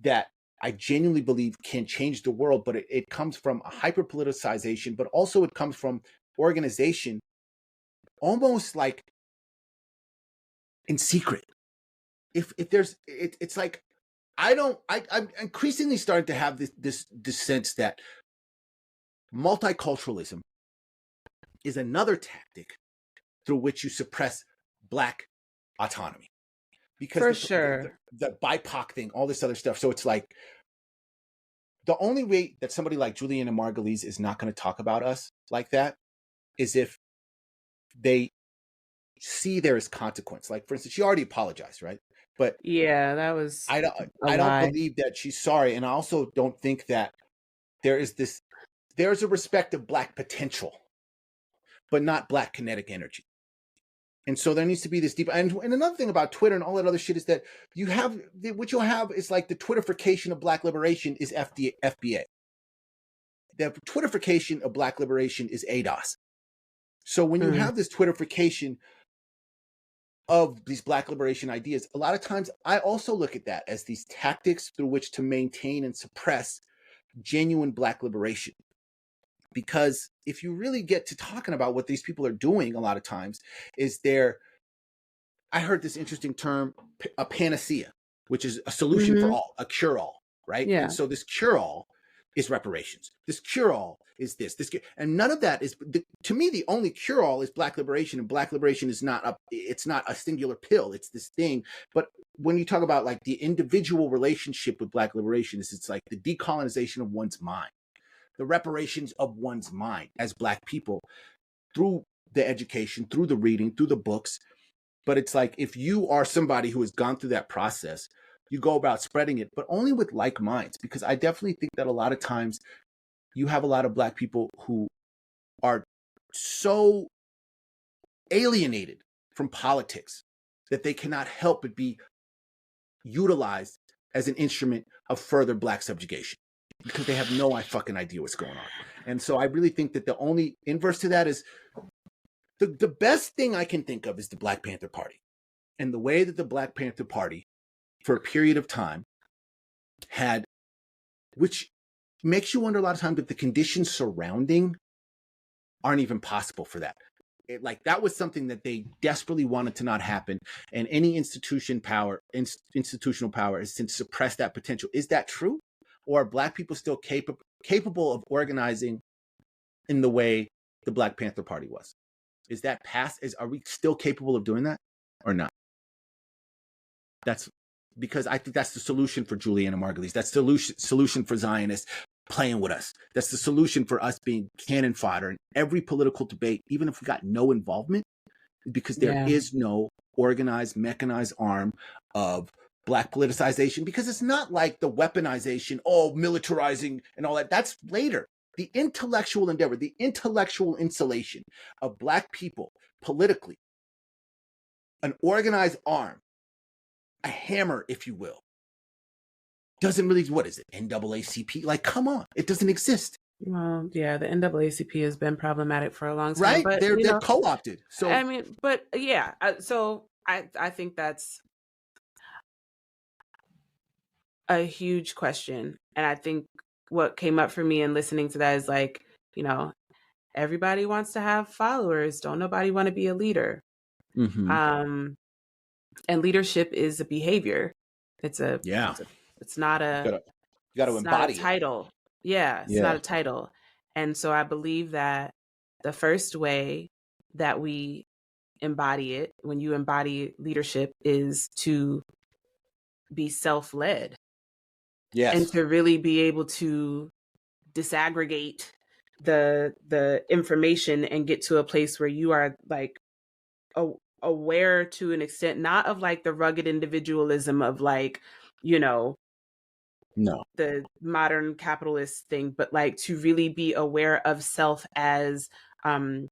that I genuinely believe can change the world, but it comes from a hyper politicization, but also it comes from organization almost like in secret. If there's, it's like, I'm increasingly starting to have this sense that multiculturalism is another tactic through which you suppress Black autonomy. Because For sure. the BIPOC thing, all this other stuff. So it's like, the only way that somebody like Juliana Margulies is not going to talk about us like that is if they see there is consequence. Like, for instance, she already apologized, right? But Yeah, that was I a don't lie. believe that she's sorry, and I also don't think that there's a respect of Black potential, but not Black kinetic energy. And so there needs to be this deep. And another thing about Twitter and all that other shit is that you have what you'll have is like the Twitterification of Black liberation is FBA. The Twitterification of Black liberation is ADOS. So when you have this Twitterification of these Black liberation ideas, a lot of times I also look at that as these tactics through which to maintain and suppress genuine Black liberation. Because if you really get to talking about what these people are doing, a lot of times is I heard this interesting term, a panacea, which is a solution for all, a cure-all, right? Yeah. And so this cure-all is reparations. This cure-all is this, and none of that is, to me, the only cure-all is Black liberation, and Black liberation is it's not a singular pill. It's this thing. But when you talk about like the individual relationship with Black liberation, it's like the decolonization of one's mind, the reparations of one's mind as Black people through the education, through the reading, through the books. But it's like, if you are somebody who has gone through that process, you go about spreading it, but only with like minds, because I definitely think that a lot of times you have a lot of Black people who are so alienated from politics that they cannot help but be utilized as an instrument of further Black subjugation because they have no fucking idea what's going on. And so I really think that the only inverse to that is the best thing I can think of is the Black Panther Party. And the way that the Black Panther Party, for a period of time, had, which makes you wonder a lot of times that the conditions surrounding aren't even possible for that. That was something that they desperately wanted to not happen. And any institutional power has since suppressed that potential. Is that true? Or are Black people still capable of organizing in the way the Black Panther Party was? Is that past? Are we still capable of doing that or not? That's because I think that's the solution for Juliana Margulies. That's the solution for Zionists playing with us. That's the solution for us being cannon fodder in every political debate, even if we got no involvement, because there is no organized, mechanized arm of Black politicization, because it's not like the weaponization, militarizing and all that. That's later. The intellectual endeavor, the intellectual insulation of Black people politically, an organized arm, a hammer, if you will, doesn't really, what is it, NAACP? Like, come on, it doesn't exist. Well, yeah, the NAACP has been problematic for a long time, right? But They're co-opted. So I mean, but yeah, so I think that's a huge question, and I think what came up for me in listening to that is like, everybody wants to have followers. Don't nobody want to be a leader. And leadership is a behavior. It's not a you got to embody a title. It's not a title. And so I believe that the first way that we embody it, when you embody leadership, is to be self-led and Yes. to really be able to disaggregate the information and get to a place where you are like aware to an extent, not of like the rugged individualism of like, you know, No. the modern capitalist thing, but like to really be aware of self um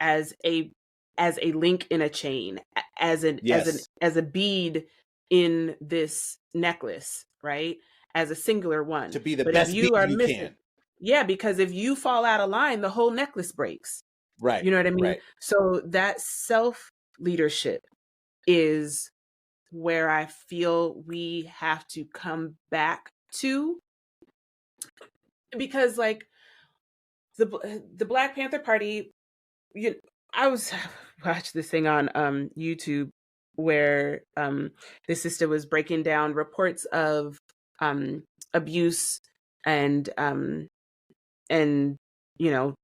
as a as a link in a chain, as Yes. as a bead in this necklace, right? As a singular one. To be the But if best being you are you missing, can. yeah, because if you fall out of line, the whole necklace breaks. Right. You know what I mean? Right. So that self leadership is where I feel we have to come back to, because like the Black Panther Party, you I was watched this thing on YouTube where the sister was breaking down reports of um abuse and and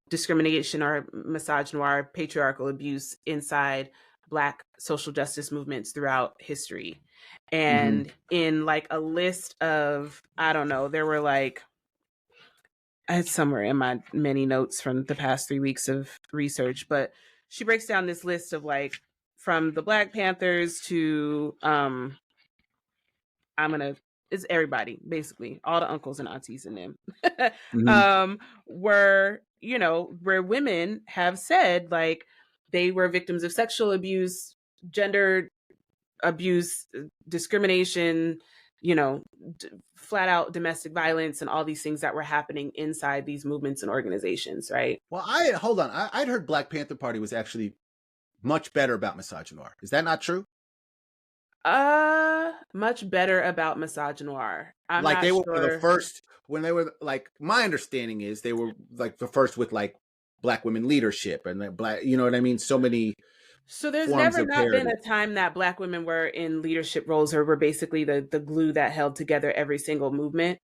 discrimination or misogynoir patriarchal abuse inside Black social justice movements throughout history. Hmm. And in like a list of, I don't know, there were like, it's somewhere in my many notes from the past 3 weeks of research, but she breaks down this list of like, from the Black Panthers to I'm gonna it's everybody, basically all the uncles and aunties in them, Hmm. were, where women have said like they were victims of sexual abuse, gender abuse, discrimination, you know, flat out domestic violence, and all these things that were happening inside these movements and organizations, right? Well, I hold on. I'd heard Black Panther Party was actually much better about misogynoir. Is that not true? Much better about misogynoir. I'm Like not they were one of the sure. first when they were like my understanding is they were like the first with like Black women leadership and like Black, you know what I mean? So many So there's forms never of not been parody. a time that Black women were in leadership roles or were basically the glue that held together every single movement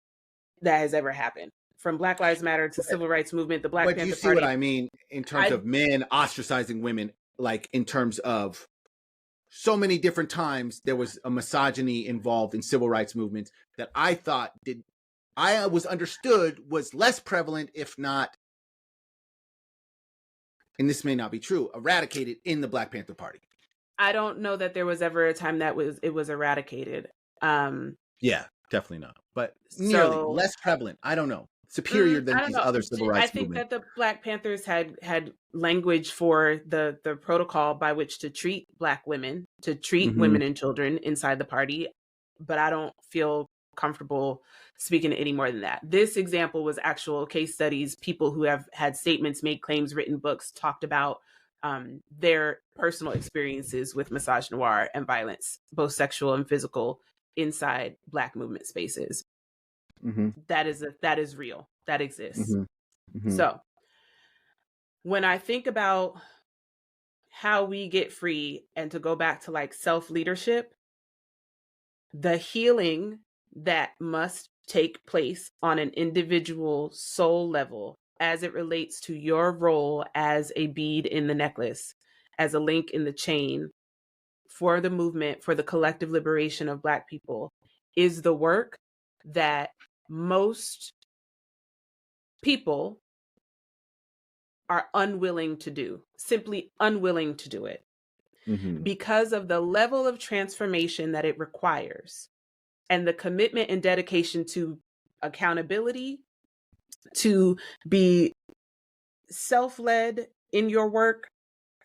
that has ever happened. From Black Lives Matter to But, Civil Rights Movement, the Black but you Panther see what Party. I mean in terms I of men ostracizing women, like in terms of so many different times there was a misogyny involved in civil rights movements that I thought did I was understood was less prevalent, if not, and this may not be true, eradicated in the Black Panther Party. I don't know that there was ever a time that it was eradicated. Um, Yeah, definitely not. But nearly so less prevalent. I don't know. Superior than I don't these know. other civil I rights think movements. that the Black Panthers had language for the protocol by which to treat Black women, to treat Mm-hmm. women and children inside the party, but I don't feel comfortable speaking any more than that. This example was actual case studies, people who have had statements, made claims, written books, talked about their personal experiences with misogynoir and violence, both sexual and physical, inside Black movement spaces. Mm-hmm. That is real. That exists. Mm-hmm. Mm-hmm. So when I think about how we get free and to go back to like self leadership, the healing that must take place on an individual soul level as it relates to your role as a bead in the necklace, as a link in the chain for the movement, for the collective liberation of Black people, is the work that most people are unwilling to do, simply unwilling to do it Mm-hmm. because of the level of transformation that it requires and the commitment and dedication to accountability, to be self led in your work,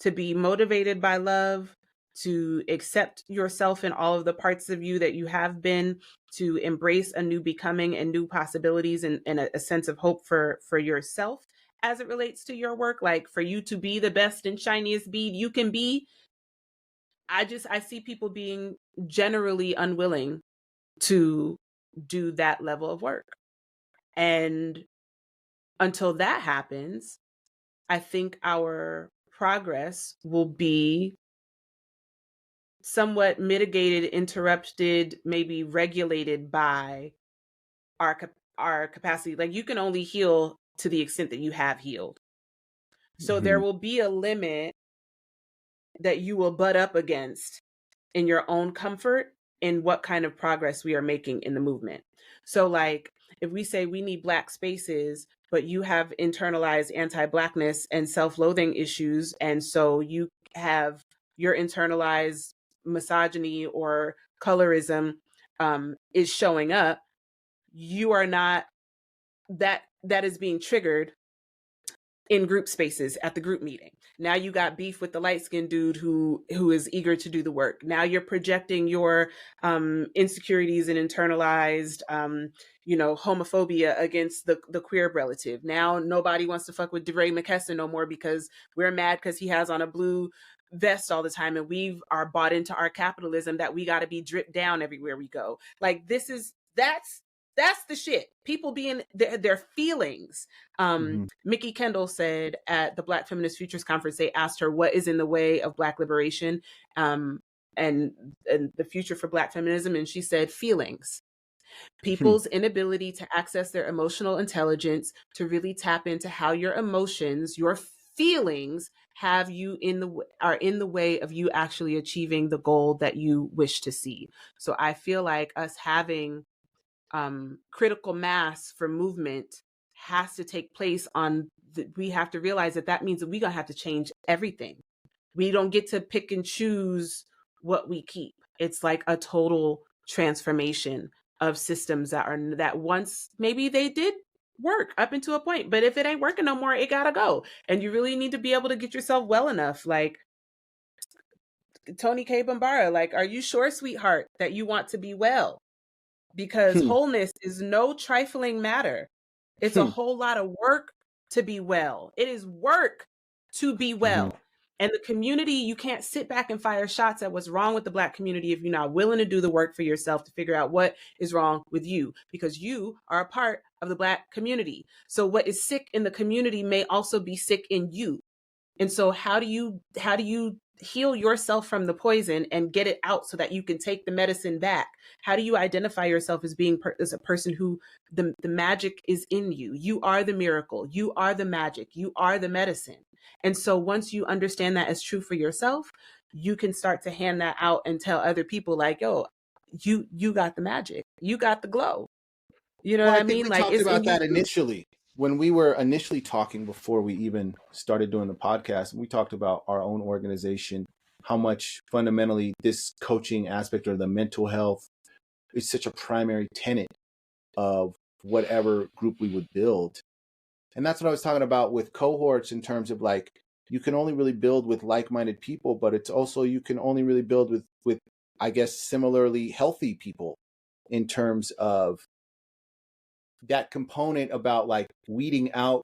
to be motivated by love, to accept yourself in all of the parts of you that you have been, to embrace a new becoming and new possibilities, and a sense of hope for yourself as it relates to your work, like for you to be the best and shiniest bead you can be. I see people being generally unwilling to do that level of work. And until that happens, I think our progress will be somewhat mitigated, interrupted, maybe regulated by our capacity. Like you can only heal to the extent that you have healed. So Mm-hmm. there will be a limit that you will butt up against in your own comfort in what kind of progress we are making in the movement. So, like, if we say we need Black spaces, but you have internalized anti-Blackness and self-loathing issues, and so you have your internalized misogyny or colorism is showing up, you are not, that is being triggered in group spaces at the group meeting. Now you got beef with the light-skinned dude who is eager to do the work. Now you're projecting your insecurities and internalized homophobia against the queer relative. Now nobody wants to fuck with DeRay McKesson no more because we're mad because he has on a blue vest all the time, and we are bought into our capitalism that we got to be dripped down everywhere we go. Like, that's the shit. People being their feelings. Mickey Kendall said at the Black Feminist Futures Conference, they asked her what is in the way of Black liberation and the future for Black feminism, and she said feelings. People's inability to access their emotional intelligence, to really tap into how your emotions, your feelings are in the way of you actually achieving the goal that you wish to see. So I feel like us having critical mass for movement has to take place we have to realize that means that we're going to have to change everything. We don't get to pick and choose what we keep. It's like a total transformation of systems that once maybe they did work up into a point, but if it ain't working no more, it gotta go. And you really need to be able to get yourself well enough. Like Tony K. Bambara, like, are you sure, sweetheart, that you want to be well? Because wholeness is no trifling matter. It's a whole lot of work to be well. It is work to be well. And the community, you can't sit back and fire shots at what's wrong with the Black community if you're not willing to do the work for yourself to figure out what is wrong with you, because you are a part of the Black community. So what is sick in the community may also be sick in you. And so how do you heal yourself from the poison and get it out so that you can take the medicine back? How do you identify yourself as being as a person who the magic is in you? You are the miracle. You are the magic. You are the medicine. And so once you understand that as true for yourself, you can start to hand that out and tell other people, like, yo, you got the magic. You got the glow. You know Well, what I I think mean? we Like, talked it's in about you that too. initially when we were initially talking before we even started doing the podcast. We talked about our own organization, how much fundamentally this coaching aspect or the mental health is such a primary tenet of whatever group we would build. And that's what I was talking about with cohorts in terms of, like, you can only really build with like-minded people, but it's also, you can only really build with I guess, similarly healthy people in terms of that component about, like, weeding out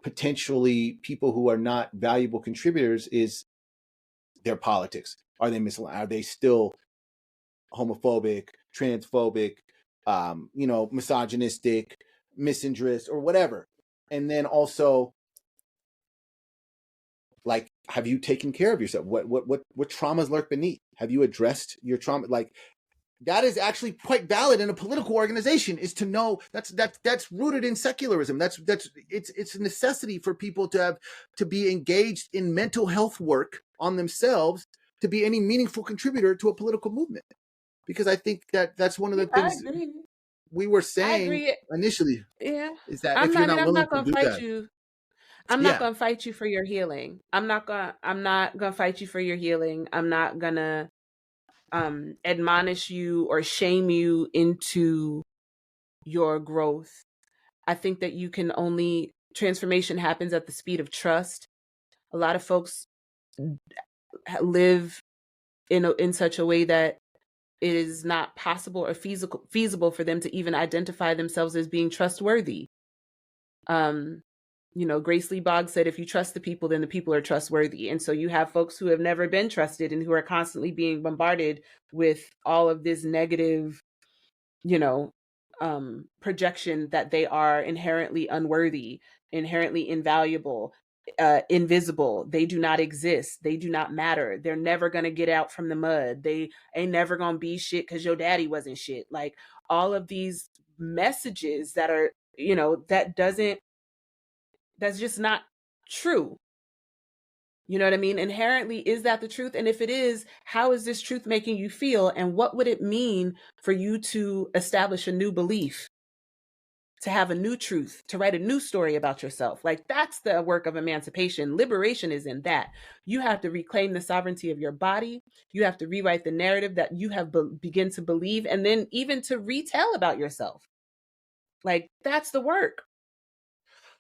potentially people who are not valuable contributors is their politics. Are they misaligned? Are they still homophobic, transphobic, misogynistic, misandrist, or whatever? And then also, like, have you taken care of yourself? What traumas lurk beneath? Have you addressed your trauma? Like, that is actually quite valid in a political organization, is to know that's rooted in secularism. It's a necessity for people to be engaged in mental health work on themselves to be any meaningful contributor to a political movement. Because I think that's one of the I things agree. we were I saying agree. initially, Yeah. is that if you're not I'm willing not to gonna do fight that, you. I'm not yeah, gonna fight you for your healing. I'm not gonna fight you for your healing. I'm not gonna admonish you or shame you into your growth. I think that transformation happens at the speed of trust. A lot of folks live in such a way that it is not possible or feasible for them to even identify themselves as being trustworthy. Um, Grace Lee Boggs said, if you trust the people, then the people are trustworthy. And so you have folks who have never been trusted and who are constantly being bombarded with all of this negative, you know, projection that they are inherently unworthy, inherently invaluable, invisible. They do not exist. They do not matter. They're never going to get out from the mud. They ain't never going to be shit because your daddy wasn't shit. Like, all of these messages that are, that's just not true. You know what I mean? Inherently, is that the truth? And if it is, how is this truth making you feel? And what would it mean for you to establish a new belief, to have a new truth, to write a new story about yourself? Like, that's the work of emancipation. Liberation is in that. You have to reclaim the sovereignty of your body. You have to rewrite the narrative that you have begin to believe, and then even to retell about yourself. Like, that's the work.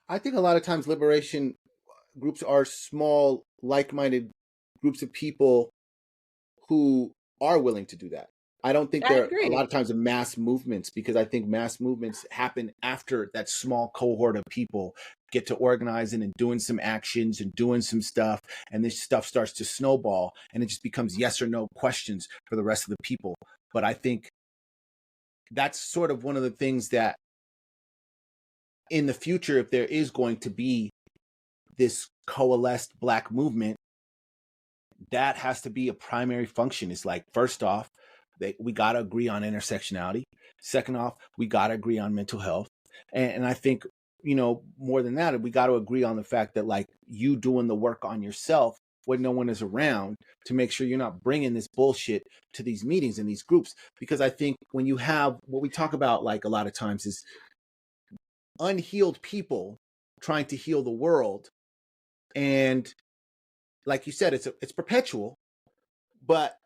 I think a lot of times liberation groups are small, like-minded groups of people who are willing to do that. I don't think I they're a agree. lot of times in mass movements, because I think mass movements happen after that small cohort of people get to organizing and doing some actions and doing some stuff, and this stuff starts to snowball, and it just becomes yes or no questions for the rest of the people. But I think that's sort of one of the things that in the future, if there is going to be this coalesced Black movement, that has to be a primary function. It's like, first off, we got to agree on intersectionality. Second off, we got to agree on mental health. And I think, more than that, we got to agree on the fact that, like, you doing the work on yourself when no one is around, to make sure you're not bringing this bullshit to these meetings and these groups. Because I think when you have what we talk about, like, a lot of times is unhealed people trying to heal the world. And like you said, it's perpetual, but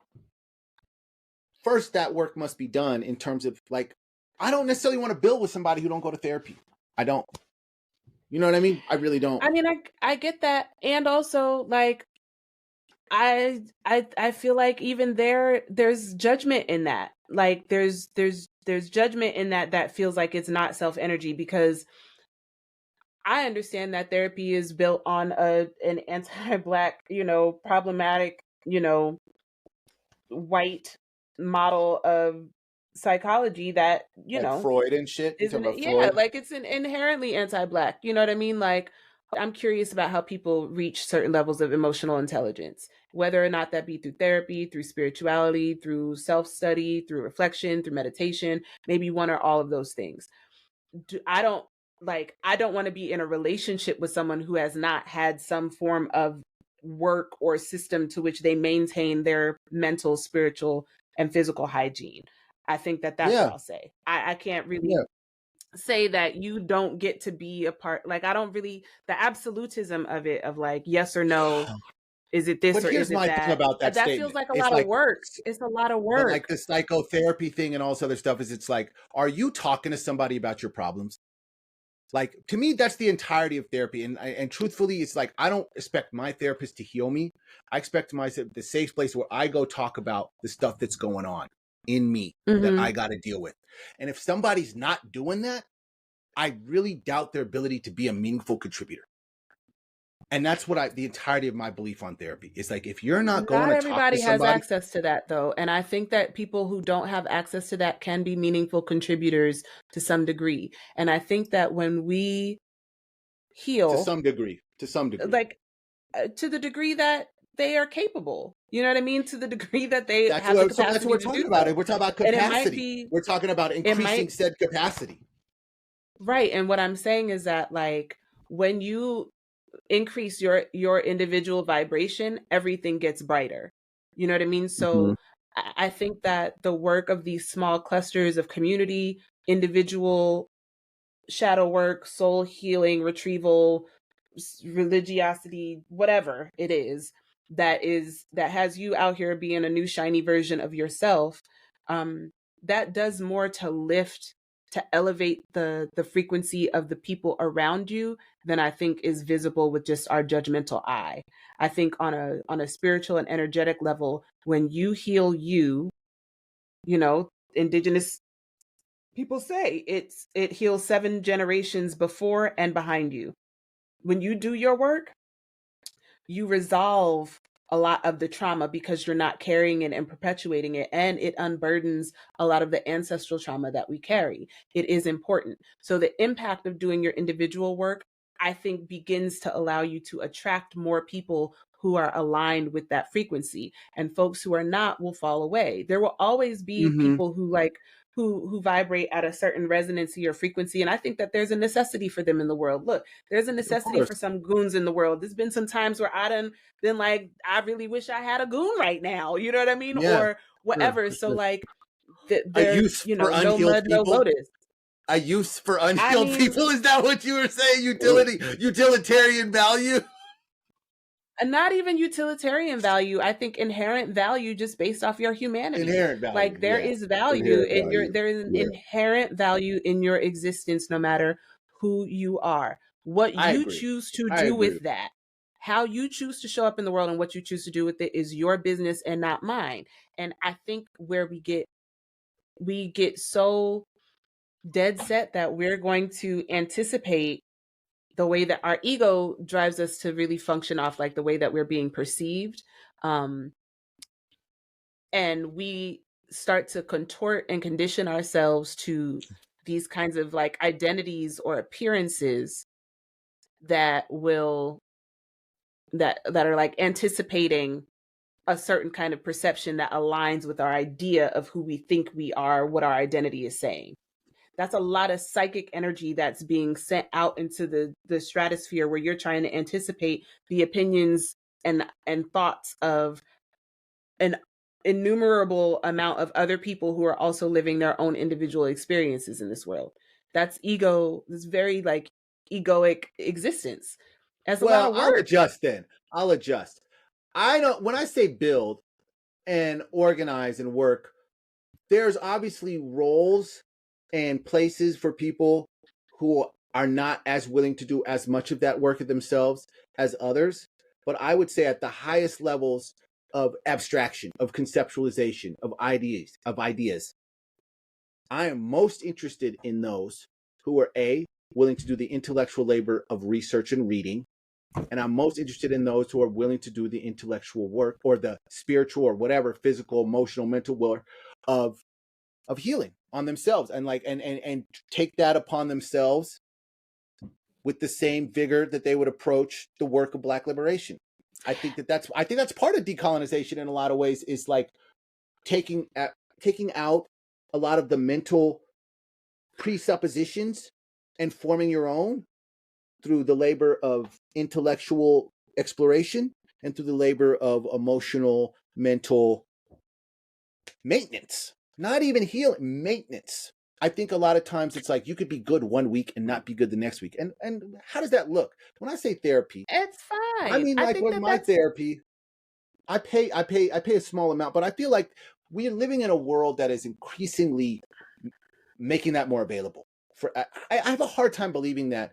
first that work must be done in terms of, like, I don't necessarily want to build with somebody who don't go to therapy. I don't. You know what I mean? I really don't. I mean, I get that. And also, like, I feel like even there's judgment in that. Like, there's judgment in that feels like it's not self energy, because I understand that therapy is built on an anti-black, problematic, white model of psychology that, Like Freud and shit. You talking isn't it? about Yeah, Freud? like, it's an inherently anti-black. You know what I mean? Like, I'm curious about how people reach certain levels of emotional intelligence, whether or not that be through therapy, through spirituality, through self-study, through reflection, through meditation, maybe one or all of those things. I don't I don't want to be in a relationship with someone who has not had some form of work or system to which they maintain their mental, spiritual, and physical hygiene. I think that that's what Yeah. I'll say. I can't really Yeah. say that you don't get to be a part. Like, I don't really, the absolutism of it, of like, yes or no, is it But this or here's is it my thing that? about that That feels statement. like a It's lot of like, work. It's a lot of but like work. the psychotherapy thing and all this other stuff is, it's like, are you talking to somebody about your problems? Like, to me, that's the entirety of therapy. And truthfully, it's like, I don't expect my therapist to heal me. I expect myself the safe place where I go talk about the stuff that's going on in me that Hmm. I got to deal with. And if somebody's not doing that, I really doubt their ability to be a meaningful contributor. And that's what the entirety of my belief on therapy is. Like, if you're not going Not to talk to everybody has somebody access to that, though. And I think that people who don't have access to that can be meaningful contributors to some degree. And I think that when we heal, to some degree, like, to the degree that they are capable, you know what I mean? To the degree that they that's have the what, so that's what capacity we're to talking do about. so. And we're talking about And it might capacity. be, We're talking about it increasing might, said capacity. right. And what I'm saying is that, like, when you increase your individual vibration, everything gets brighter. You know what I mean? Mhm. So I think that the work of these small clusters of community, individual shadow work, soul healing, retrieval, religiosity, whatever it is that has you out here being a new shiny version of yourself, um that does more to lift, to elevate the frequency of the people around you than I think is visible with just our judgmental eye. I think on a spiritual and energetic level, when you heal you, indigenous people say it heals 7 generations before and behind you. When you do your work, you resolve a lot of the trauma because you're not carrying it and perpetuating it, and it unburdens a lot of the ancestral trauma that we carry. It is important. So the impact of doing your individual work, I think, begins to allow you to attract more people who are aligned with that frequency, and folks who are not will fall away. There will always be Mhm. people who vibrate at a certain resonancy or frequency. And I think that there's a necessity for them in the world. Look, there's a Of necessity for course. some goons in the world. There's been some times where I done been like, I really wish I had a goon right now. You know what I mean? Yeah, Or sure, whatever. for So sure. like A there, use you for know, no unhealed mud, no people. lotus. A use for I unhealed mean, people. Is that what you were saying? Utilitarian value. and not even utilitarian value. I think inherent value just based off your humanity. Inherent value. Like there Yeah. is value Inherent in your value. there is an Yeah. inherent value in your existence no matter who you are. What I you agree. choose to I do agree. with that, how you choose to show up in the world and what you choose to do with it is your business and not mine. And I think where we get so dead set that we're going to anticipate the way that our ego drives us to really function off like the way that we're being perceived, um, and we start to contort and condition ourselves to these kinds of like identities or appearances that will that are like anticipating a certain kind of perception that aligns with our idea of who we think we are, what our identity is saying. That's a lot of psychic energy that's being sent out into the stratosphere where you're trying to anticipate the opinions and thoughts of an innumerable amount of other people who are also living their own individual experiences in this world. That's ego. This very like egoic existence. As a lot Well, of I'll work. adjust then. I'll adjust. I know when I say build and organize and work, there's obviously roles and places for people who are not as willing to do as much of that work of themselves as others. But I would say at the highest levels of abstraction, of conceptualization, of ideas, I am most interested in those who are willing to do the intellectual labor of research and reading, and I'm most interested in those who are willing to do the intellectual work or the spiritual or whatever physical, emotional, mental work of healing on themselves and and take that upon themselves with the same vigor that they would approach the work of Black liberation. I think that's part of decolonization in a lot of ways, is like taking out a lot of the mental presuppositions and forming your own through the labor of intellectual exploration and through the labor of emotional, mental maintenance. Not even healing, maintenance. I think a lot of times it's like you could be good one week and not be good the next week. And how does that look? When I say therapy, It's I fine. mean I like think when that my that's therapy, I pay a small amount, but I feel like we are living in a world that is increasingly making that more available. I have a hard time believing that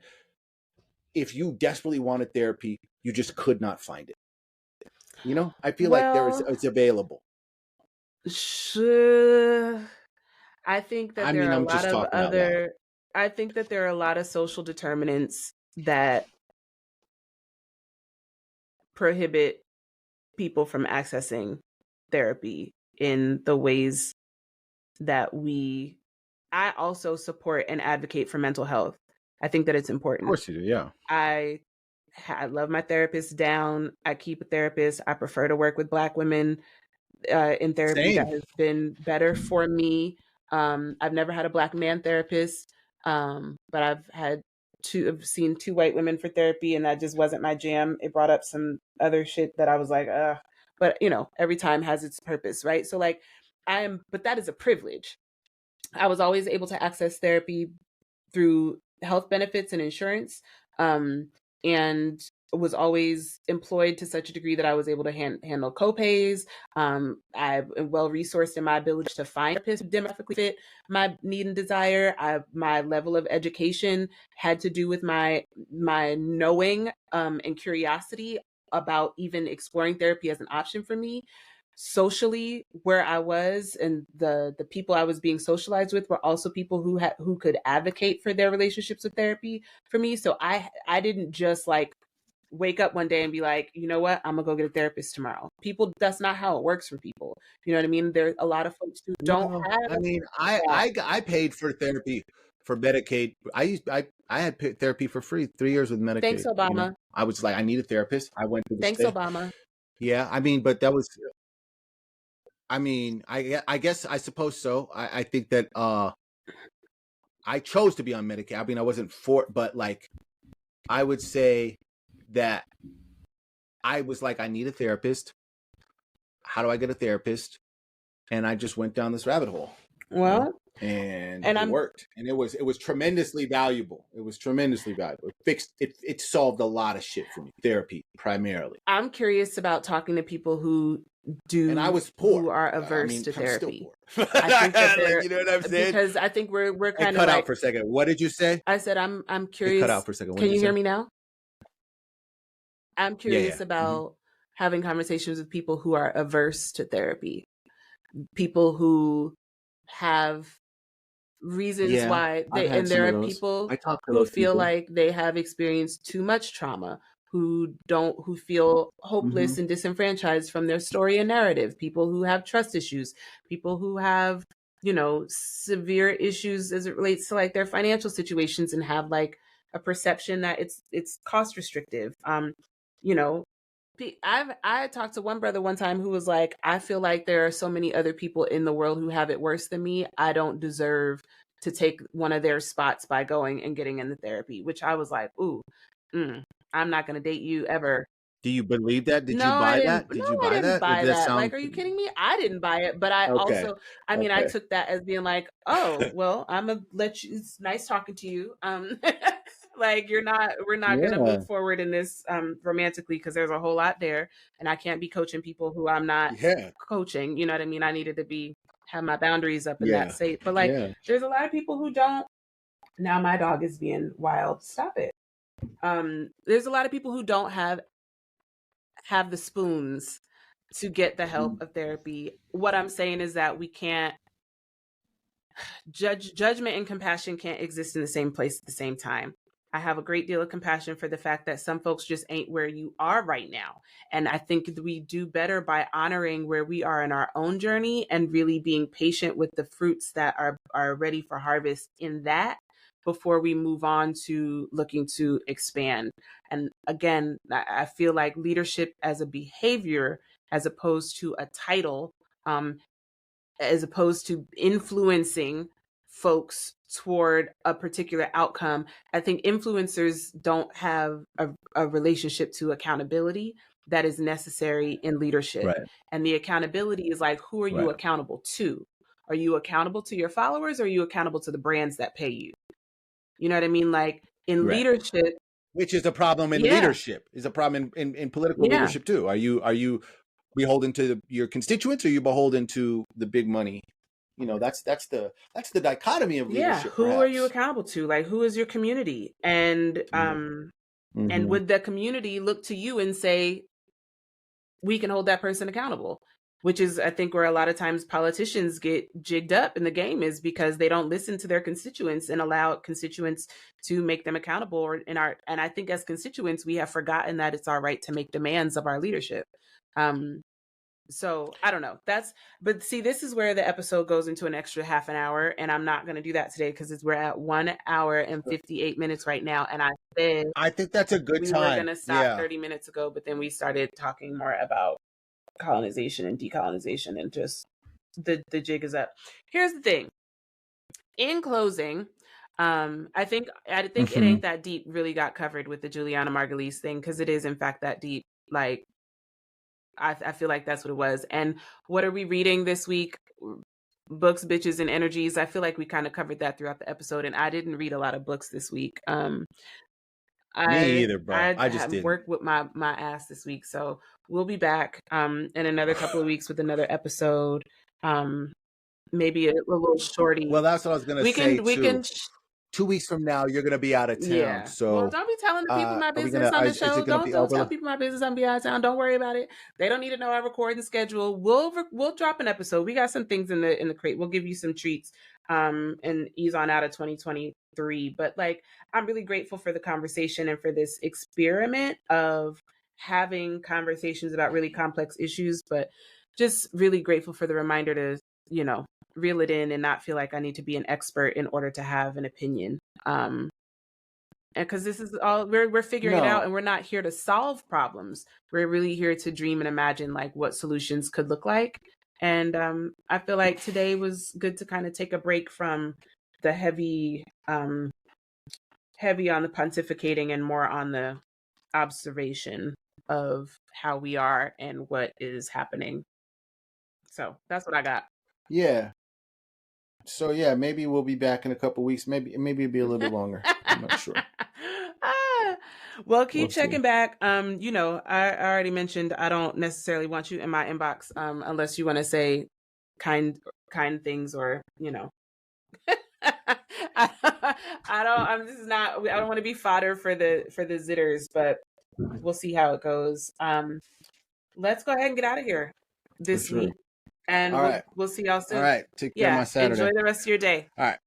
if you desperately wanted therapy, you just could not find it. I feel like well, it's available. sure. I think that I there mean, are a I'm lot just of talking out loud. other I think that there are a lot of social determinants that prohibit people from accessing therapy in the ways that we I also support and advocate for mental health. I think that it's Of important. course you do, yeah. I I love my therapist down. I keep a therapist. I prefer to work with Black women in therapy. That Same. has been better for me. I've never had a Black man therapist, but I've seen two white women for therapy, and that just wasn't my jam. It brought up some other shit that I was like, but every time has its purpose, right? So like, but that is a privilege. I was always able to access therapy through health benefits and insurance, um, and was always employed to such a degree that I was able to handle copays. I'm well resourced in my ability to find therapists who demographically fit my need and desire. My level of education had to do with my knowing and curiosity about even exploring therapy as an option for me. Socially, where I was and the people I was being socialized with were also people who could advocate for their relationships with therapy for me. So I didn't just like wake up one day and be like, you know what, I'm gonna go get a therapist tomorrow. People, that's not how it works for people. You know what I mean? There are a lot of folks who don't No, have I mean, I that. I I paid for therapy for Medicaid. I had therapy for free 3 years with Thanks, Medicaid. Obama. I was like, I need a therapist. I went to the Thanks, state. Obama. Yeah, I mean, but that was I mean, I guess I suppose so. I think that I chose to be on Medicaid. I mean, I wasn't for, but like I would say that I was like, I need a therapist. How do I get a therapist? And I just went down this rabbit hole, you know, Well, and and it I'm worked. And it was tremendously valuable. It was tremendously valuable. It solved a lot of shit for me. Therapy primarily. I'm curious about talking to people And I was poor. who are I averse mean, to I'm still therapy. poor. I think that Like, they're you know what I'm saying? because I think we're It kind of cut out like for a second. What did you say? I said I'm It cut curious. out for a second. What Can did you you hear say? me now? I'm Yeah, curious yeah. Mm-hmm. about having conversations with people who are averse to therapy, people who have reasons Yeah, why I've they, had and some there of are those. people I talk to who those feel people. like they have experienced too much trauma, who feel Mm-hmm. hopeless and disenfranchised from their story and narrative, people who have trust issues, people who have, severe issues as it relates to like their financial situations and have like a perception that it's cost restrictive. You know, I talked to one brother one time who was like, I feel like there are so many other people in the world who have it worse than me. I don't deserve to take one of their spots by going and getting into therapy, which I was like, ooh, mm, I'm not going to date you ever. Do you believe that? Did No, you I buy didn't. that? No, Did you I buy didn't that? Or buy did that that. sound Like, are you kidding me? I didn't buy it. But I okay? also, I mean, I Okay. took that as being like, oh, well, I'm gonna let you. It's nice talking to you. Like we're not gonna Yeah. move forward in this romantically because there's a whole lot there, and I can't be coaching people who I'm not Yeah. coaching. You know what I mean? I needed to have my boundaries up in that Yeah. state. But like, Yeah. there's a lot of people who don't. Now my dog is being wild. Stop it. There's a lot of people who don't have the spoons to get the help of therapy. What I'm saying is that we can't judgment and compassion can't exist in the same place at the same time. I have a great deal of compassion for the fact that some folks just ain't where you are right now. And I think we do better by honoring where we are in our own journey and really being patient with the fruits that are ready for harvest in that before we move on to looking to expand. And again, I feel like leadership as a behavior, as opposed to a title, as opposed to influencing folks toward a particular outcome. I think influencers don't have a relationship to accountability that is necessary in leadership. Right. And the accountability is like, who are you Right. accountable to? Are you accountable to your followers, or are you accountable to the brands that pay you? You know what I mean? Like in Right. leadership, Which is a problem in yeah, leadership. Is a problem in political yeah, leadership too. Are you beholden to your constituents, or are you beholden to the big money? You know, that's the dichotomy of yeah. leadership, Who are you perhaps. accountable to? Like, who is your community? Yeah. And Mm-hmm. would the community look to you and say, we can hold that person accountable? Which is, I think, where a lot of times politicians get jigged up in the game, is because they don't listen to their constituents and allow constituents to make them accountable. And I think as constituents, we have forgotten that it's our right to make demands of our leadership. Um, so I don't know. But see, this is where the episode goes into an extra half an hour, and I'm not going to do that today because we're at 1 hour and 58 minutes right now. And I said I think that's a good we were going time. to stop Yeah. 30 minutes ago, but then we started talking more about colonization and decolonization, and just the jig is up. Here's the thing. In closing, I think it Mm-hmm. ain't that deep really got covered with the Juliana Margulies thing, because it is in fact that deep. Like I feel like that's what it was. And what are we reading this week? Books, bitches, and energies. I feel like we kind of covered that throughout the episode, and I didn't read a lot of books this week. Me I either, bro. I I just have didn't. worked with my ass this week, so we'll be back in another couple of weeks with another episode. Um, Maybe a little Well, shorty. that's what I was gonna We say can we too. can 2 weeks from now, you're gonna be out of town. Yeah. Well, So, don't be telling the people my are we business gonna? on the Is show. it gonna Don't be don't tell over? people my business. I'm be out of town. Don't worry about it. They don't need to know our recording schedule. We'll drop an episode. We got some things in the crate. We'll give you some treats and ease on out of 2023. But like, I'm really grateful for the conversation and for this experiment of having conversations about really complex issues, but just really grateful for the reminder to, you know, reel it in and not feel like I need to be an expert in order to have an opinion. And because this is all we're figuring it out, No. and we're not here to solve problems. We're really here to dream and imagine like what solutions could look like. And I feel like today was good to kind of take a break from the heavy on the pontificating and more on the observation of how we are and what is happening. So that's what I got. Yeah. So yeah, maybe we'll be back in a couple weeks. Maybe it'll be a little bit longer. I'm not sure. Ah, well, keep We'll see. checking back. I already mentioned I don't necessarily want you in my inbox unless you want to say kind kind things or I don't. I'm This is not. I don't want to be fodder for the zitters, but we'll see how it goes. Let's go ahead and get out of here For this sure. week, and All right. we'll see y'all All soon. right. Take care of my Yeah, enjoy Saturday. the rest of your day. All right.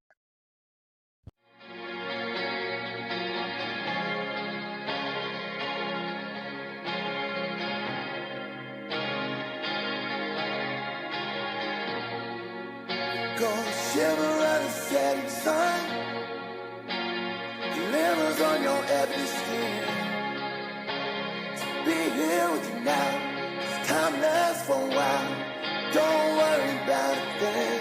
Gonna shiver at the setting sun, glimmers on your ebony skin. To be here with you now, it's timeless for a while. Don't worry about a thing.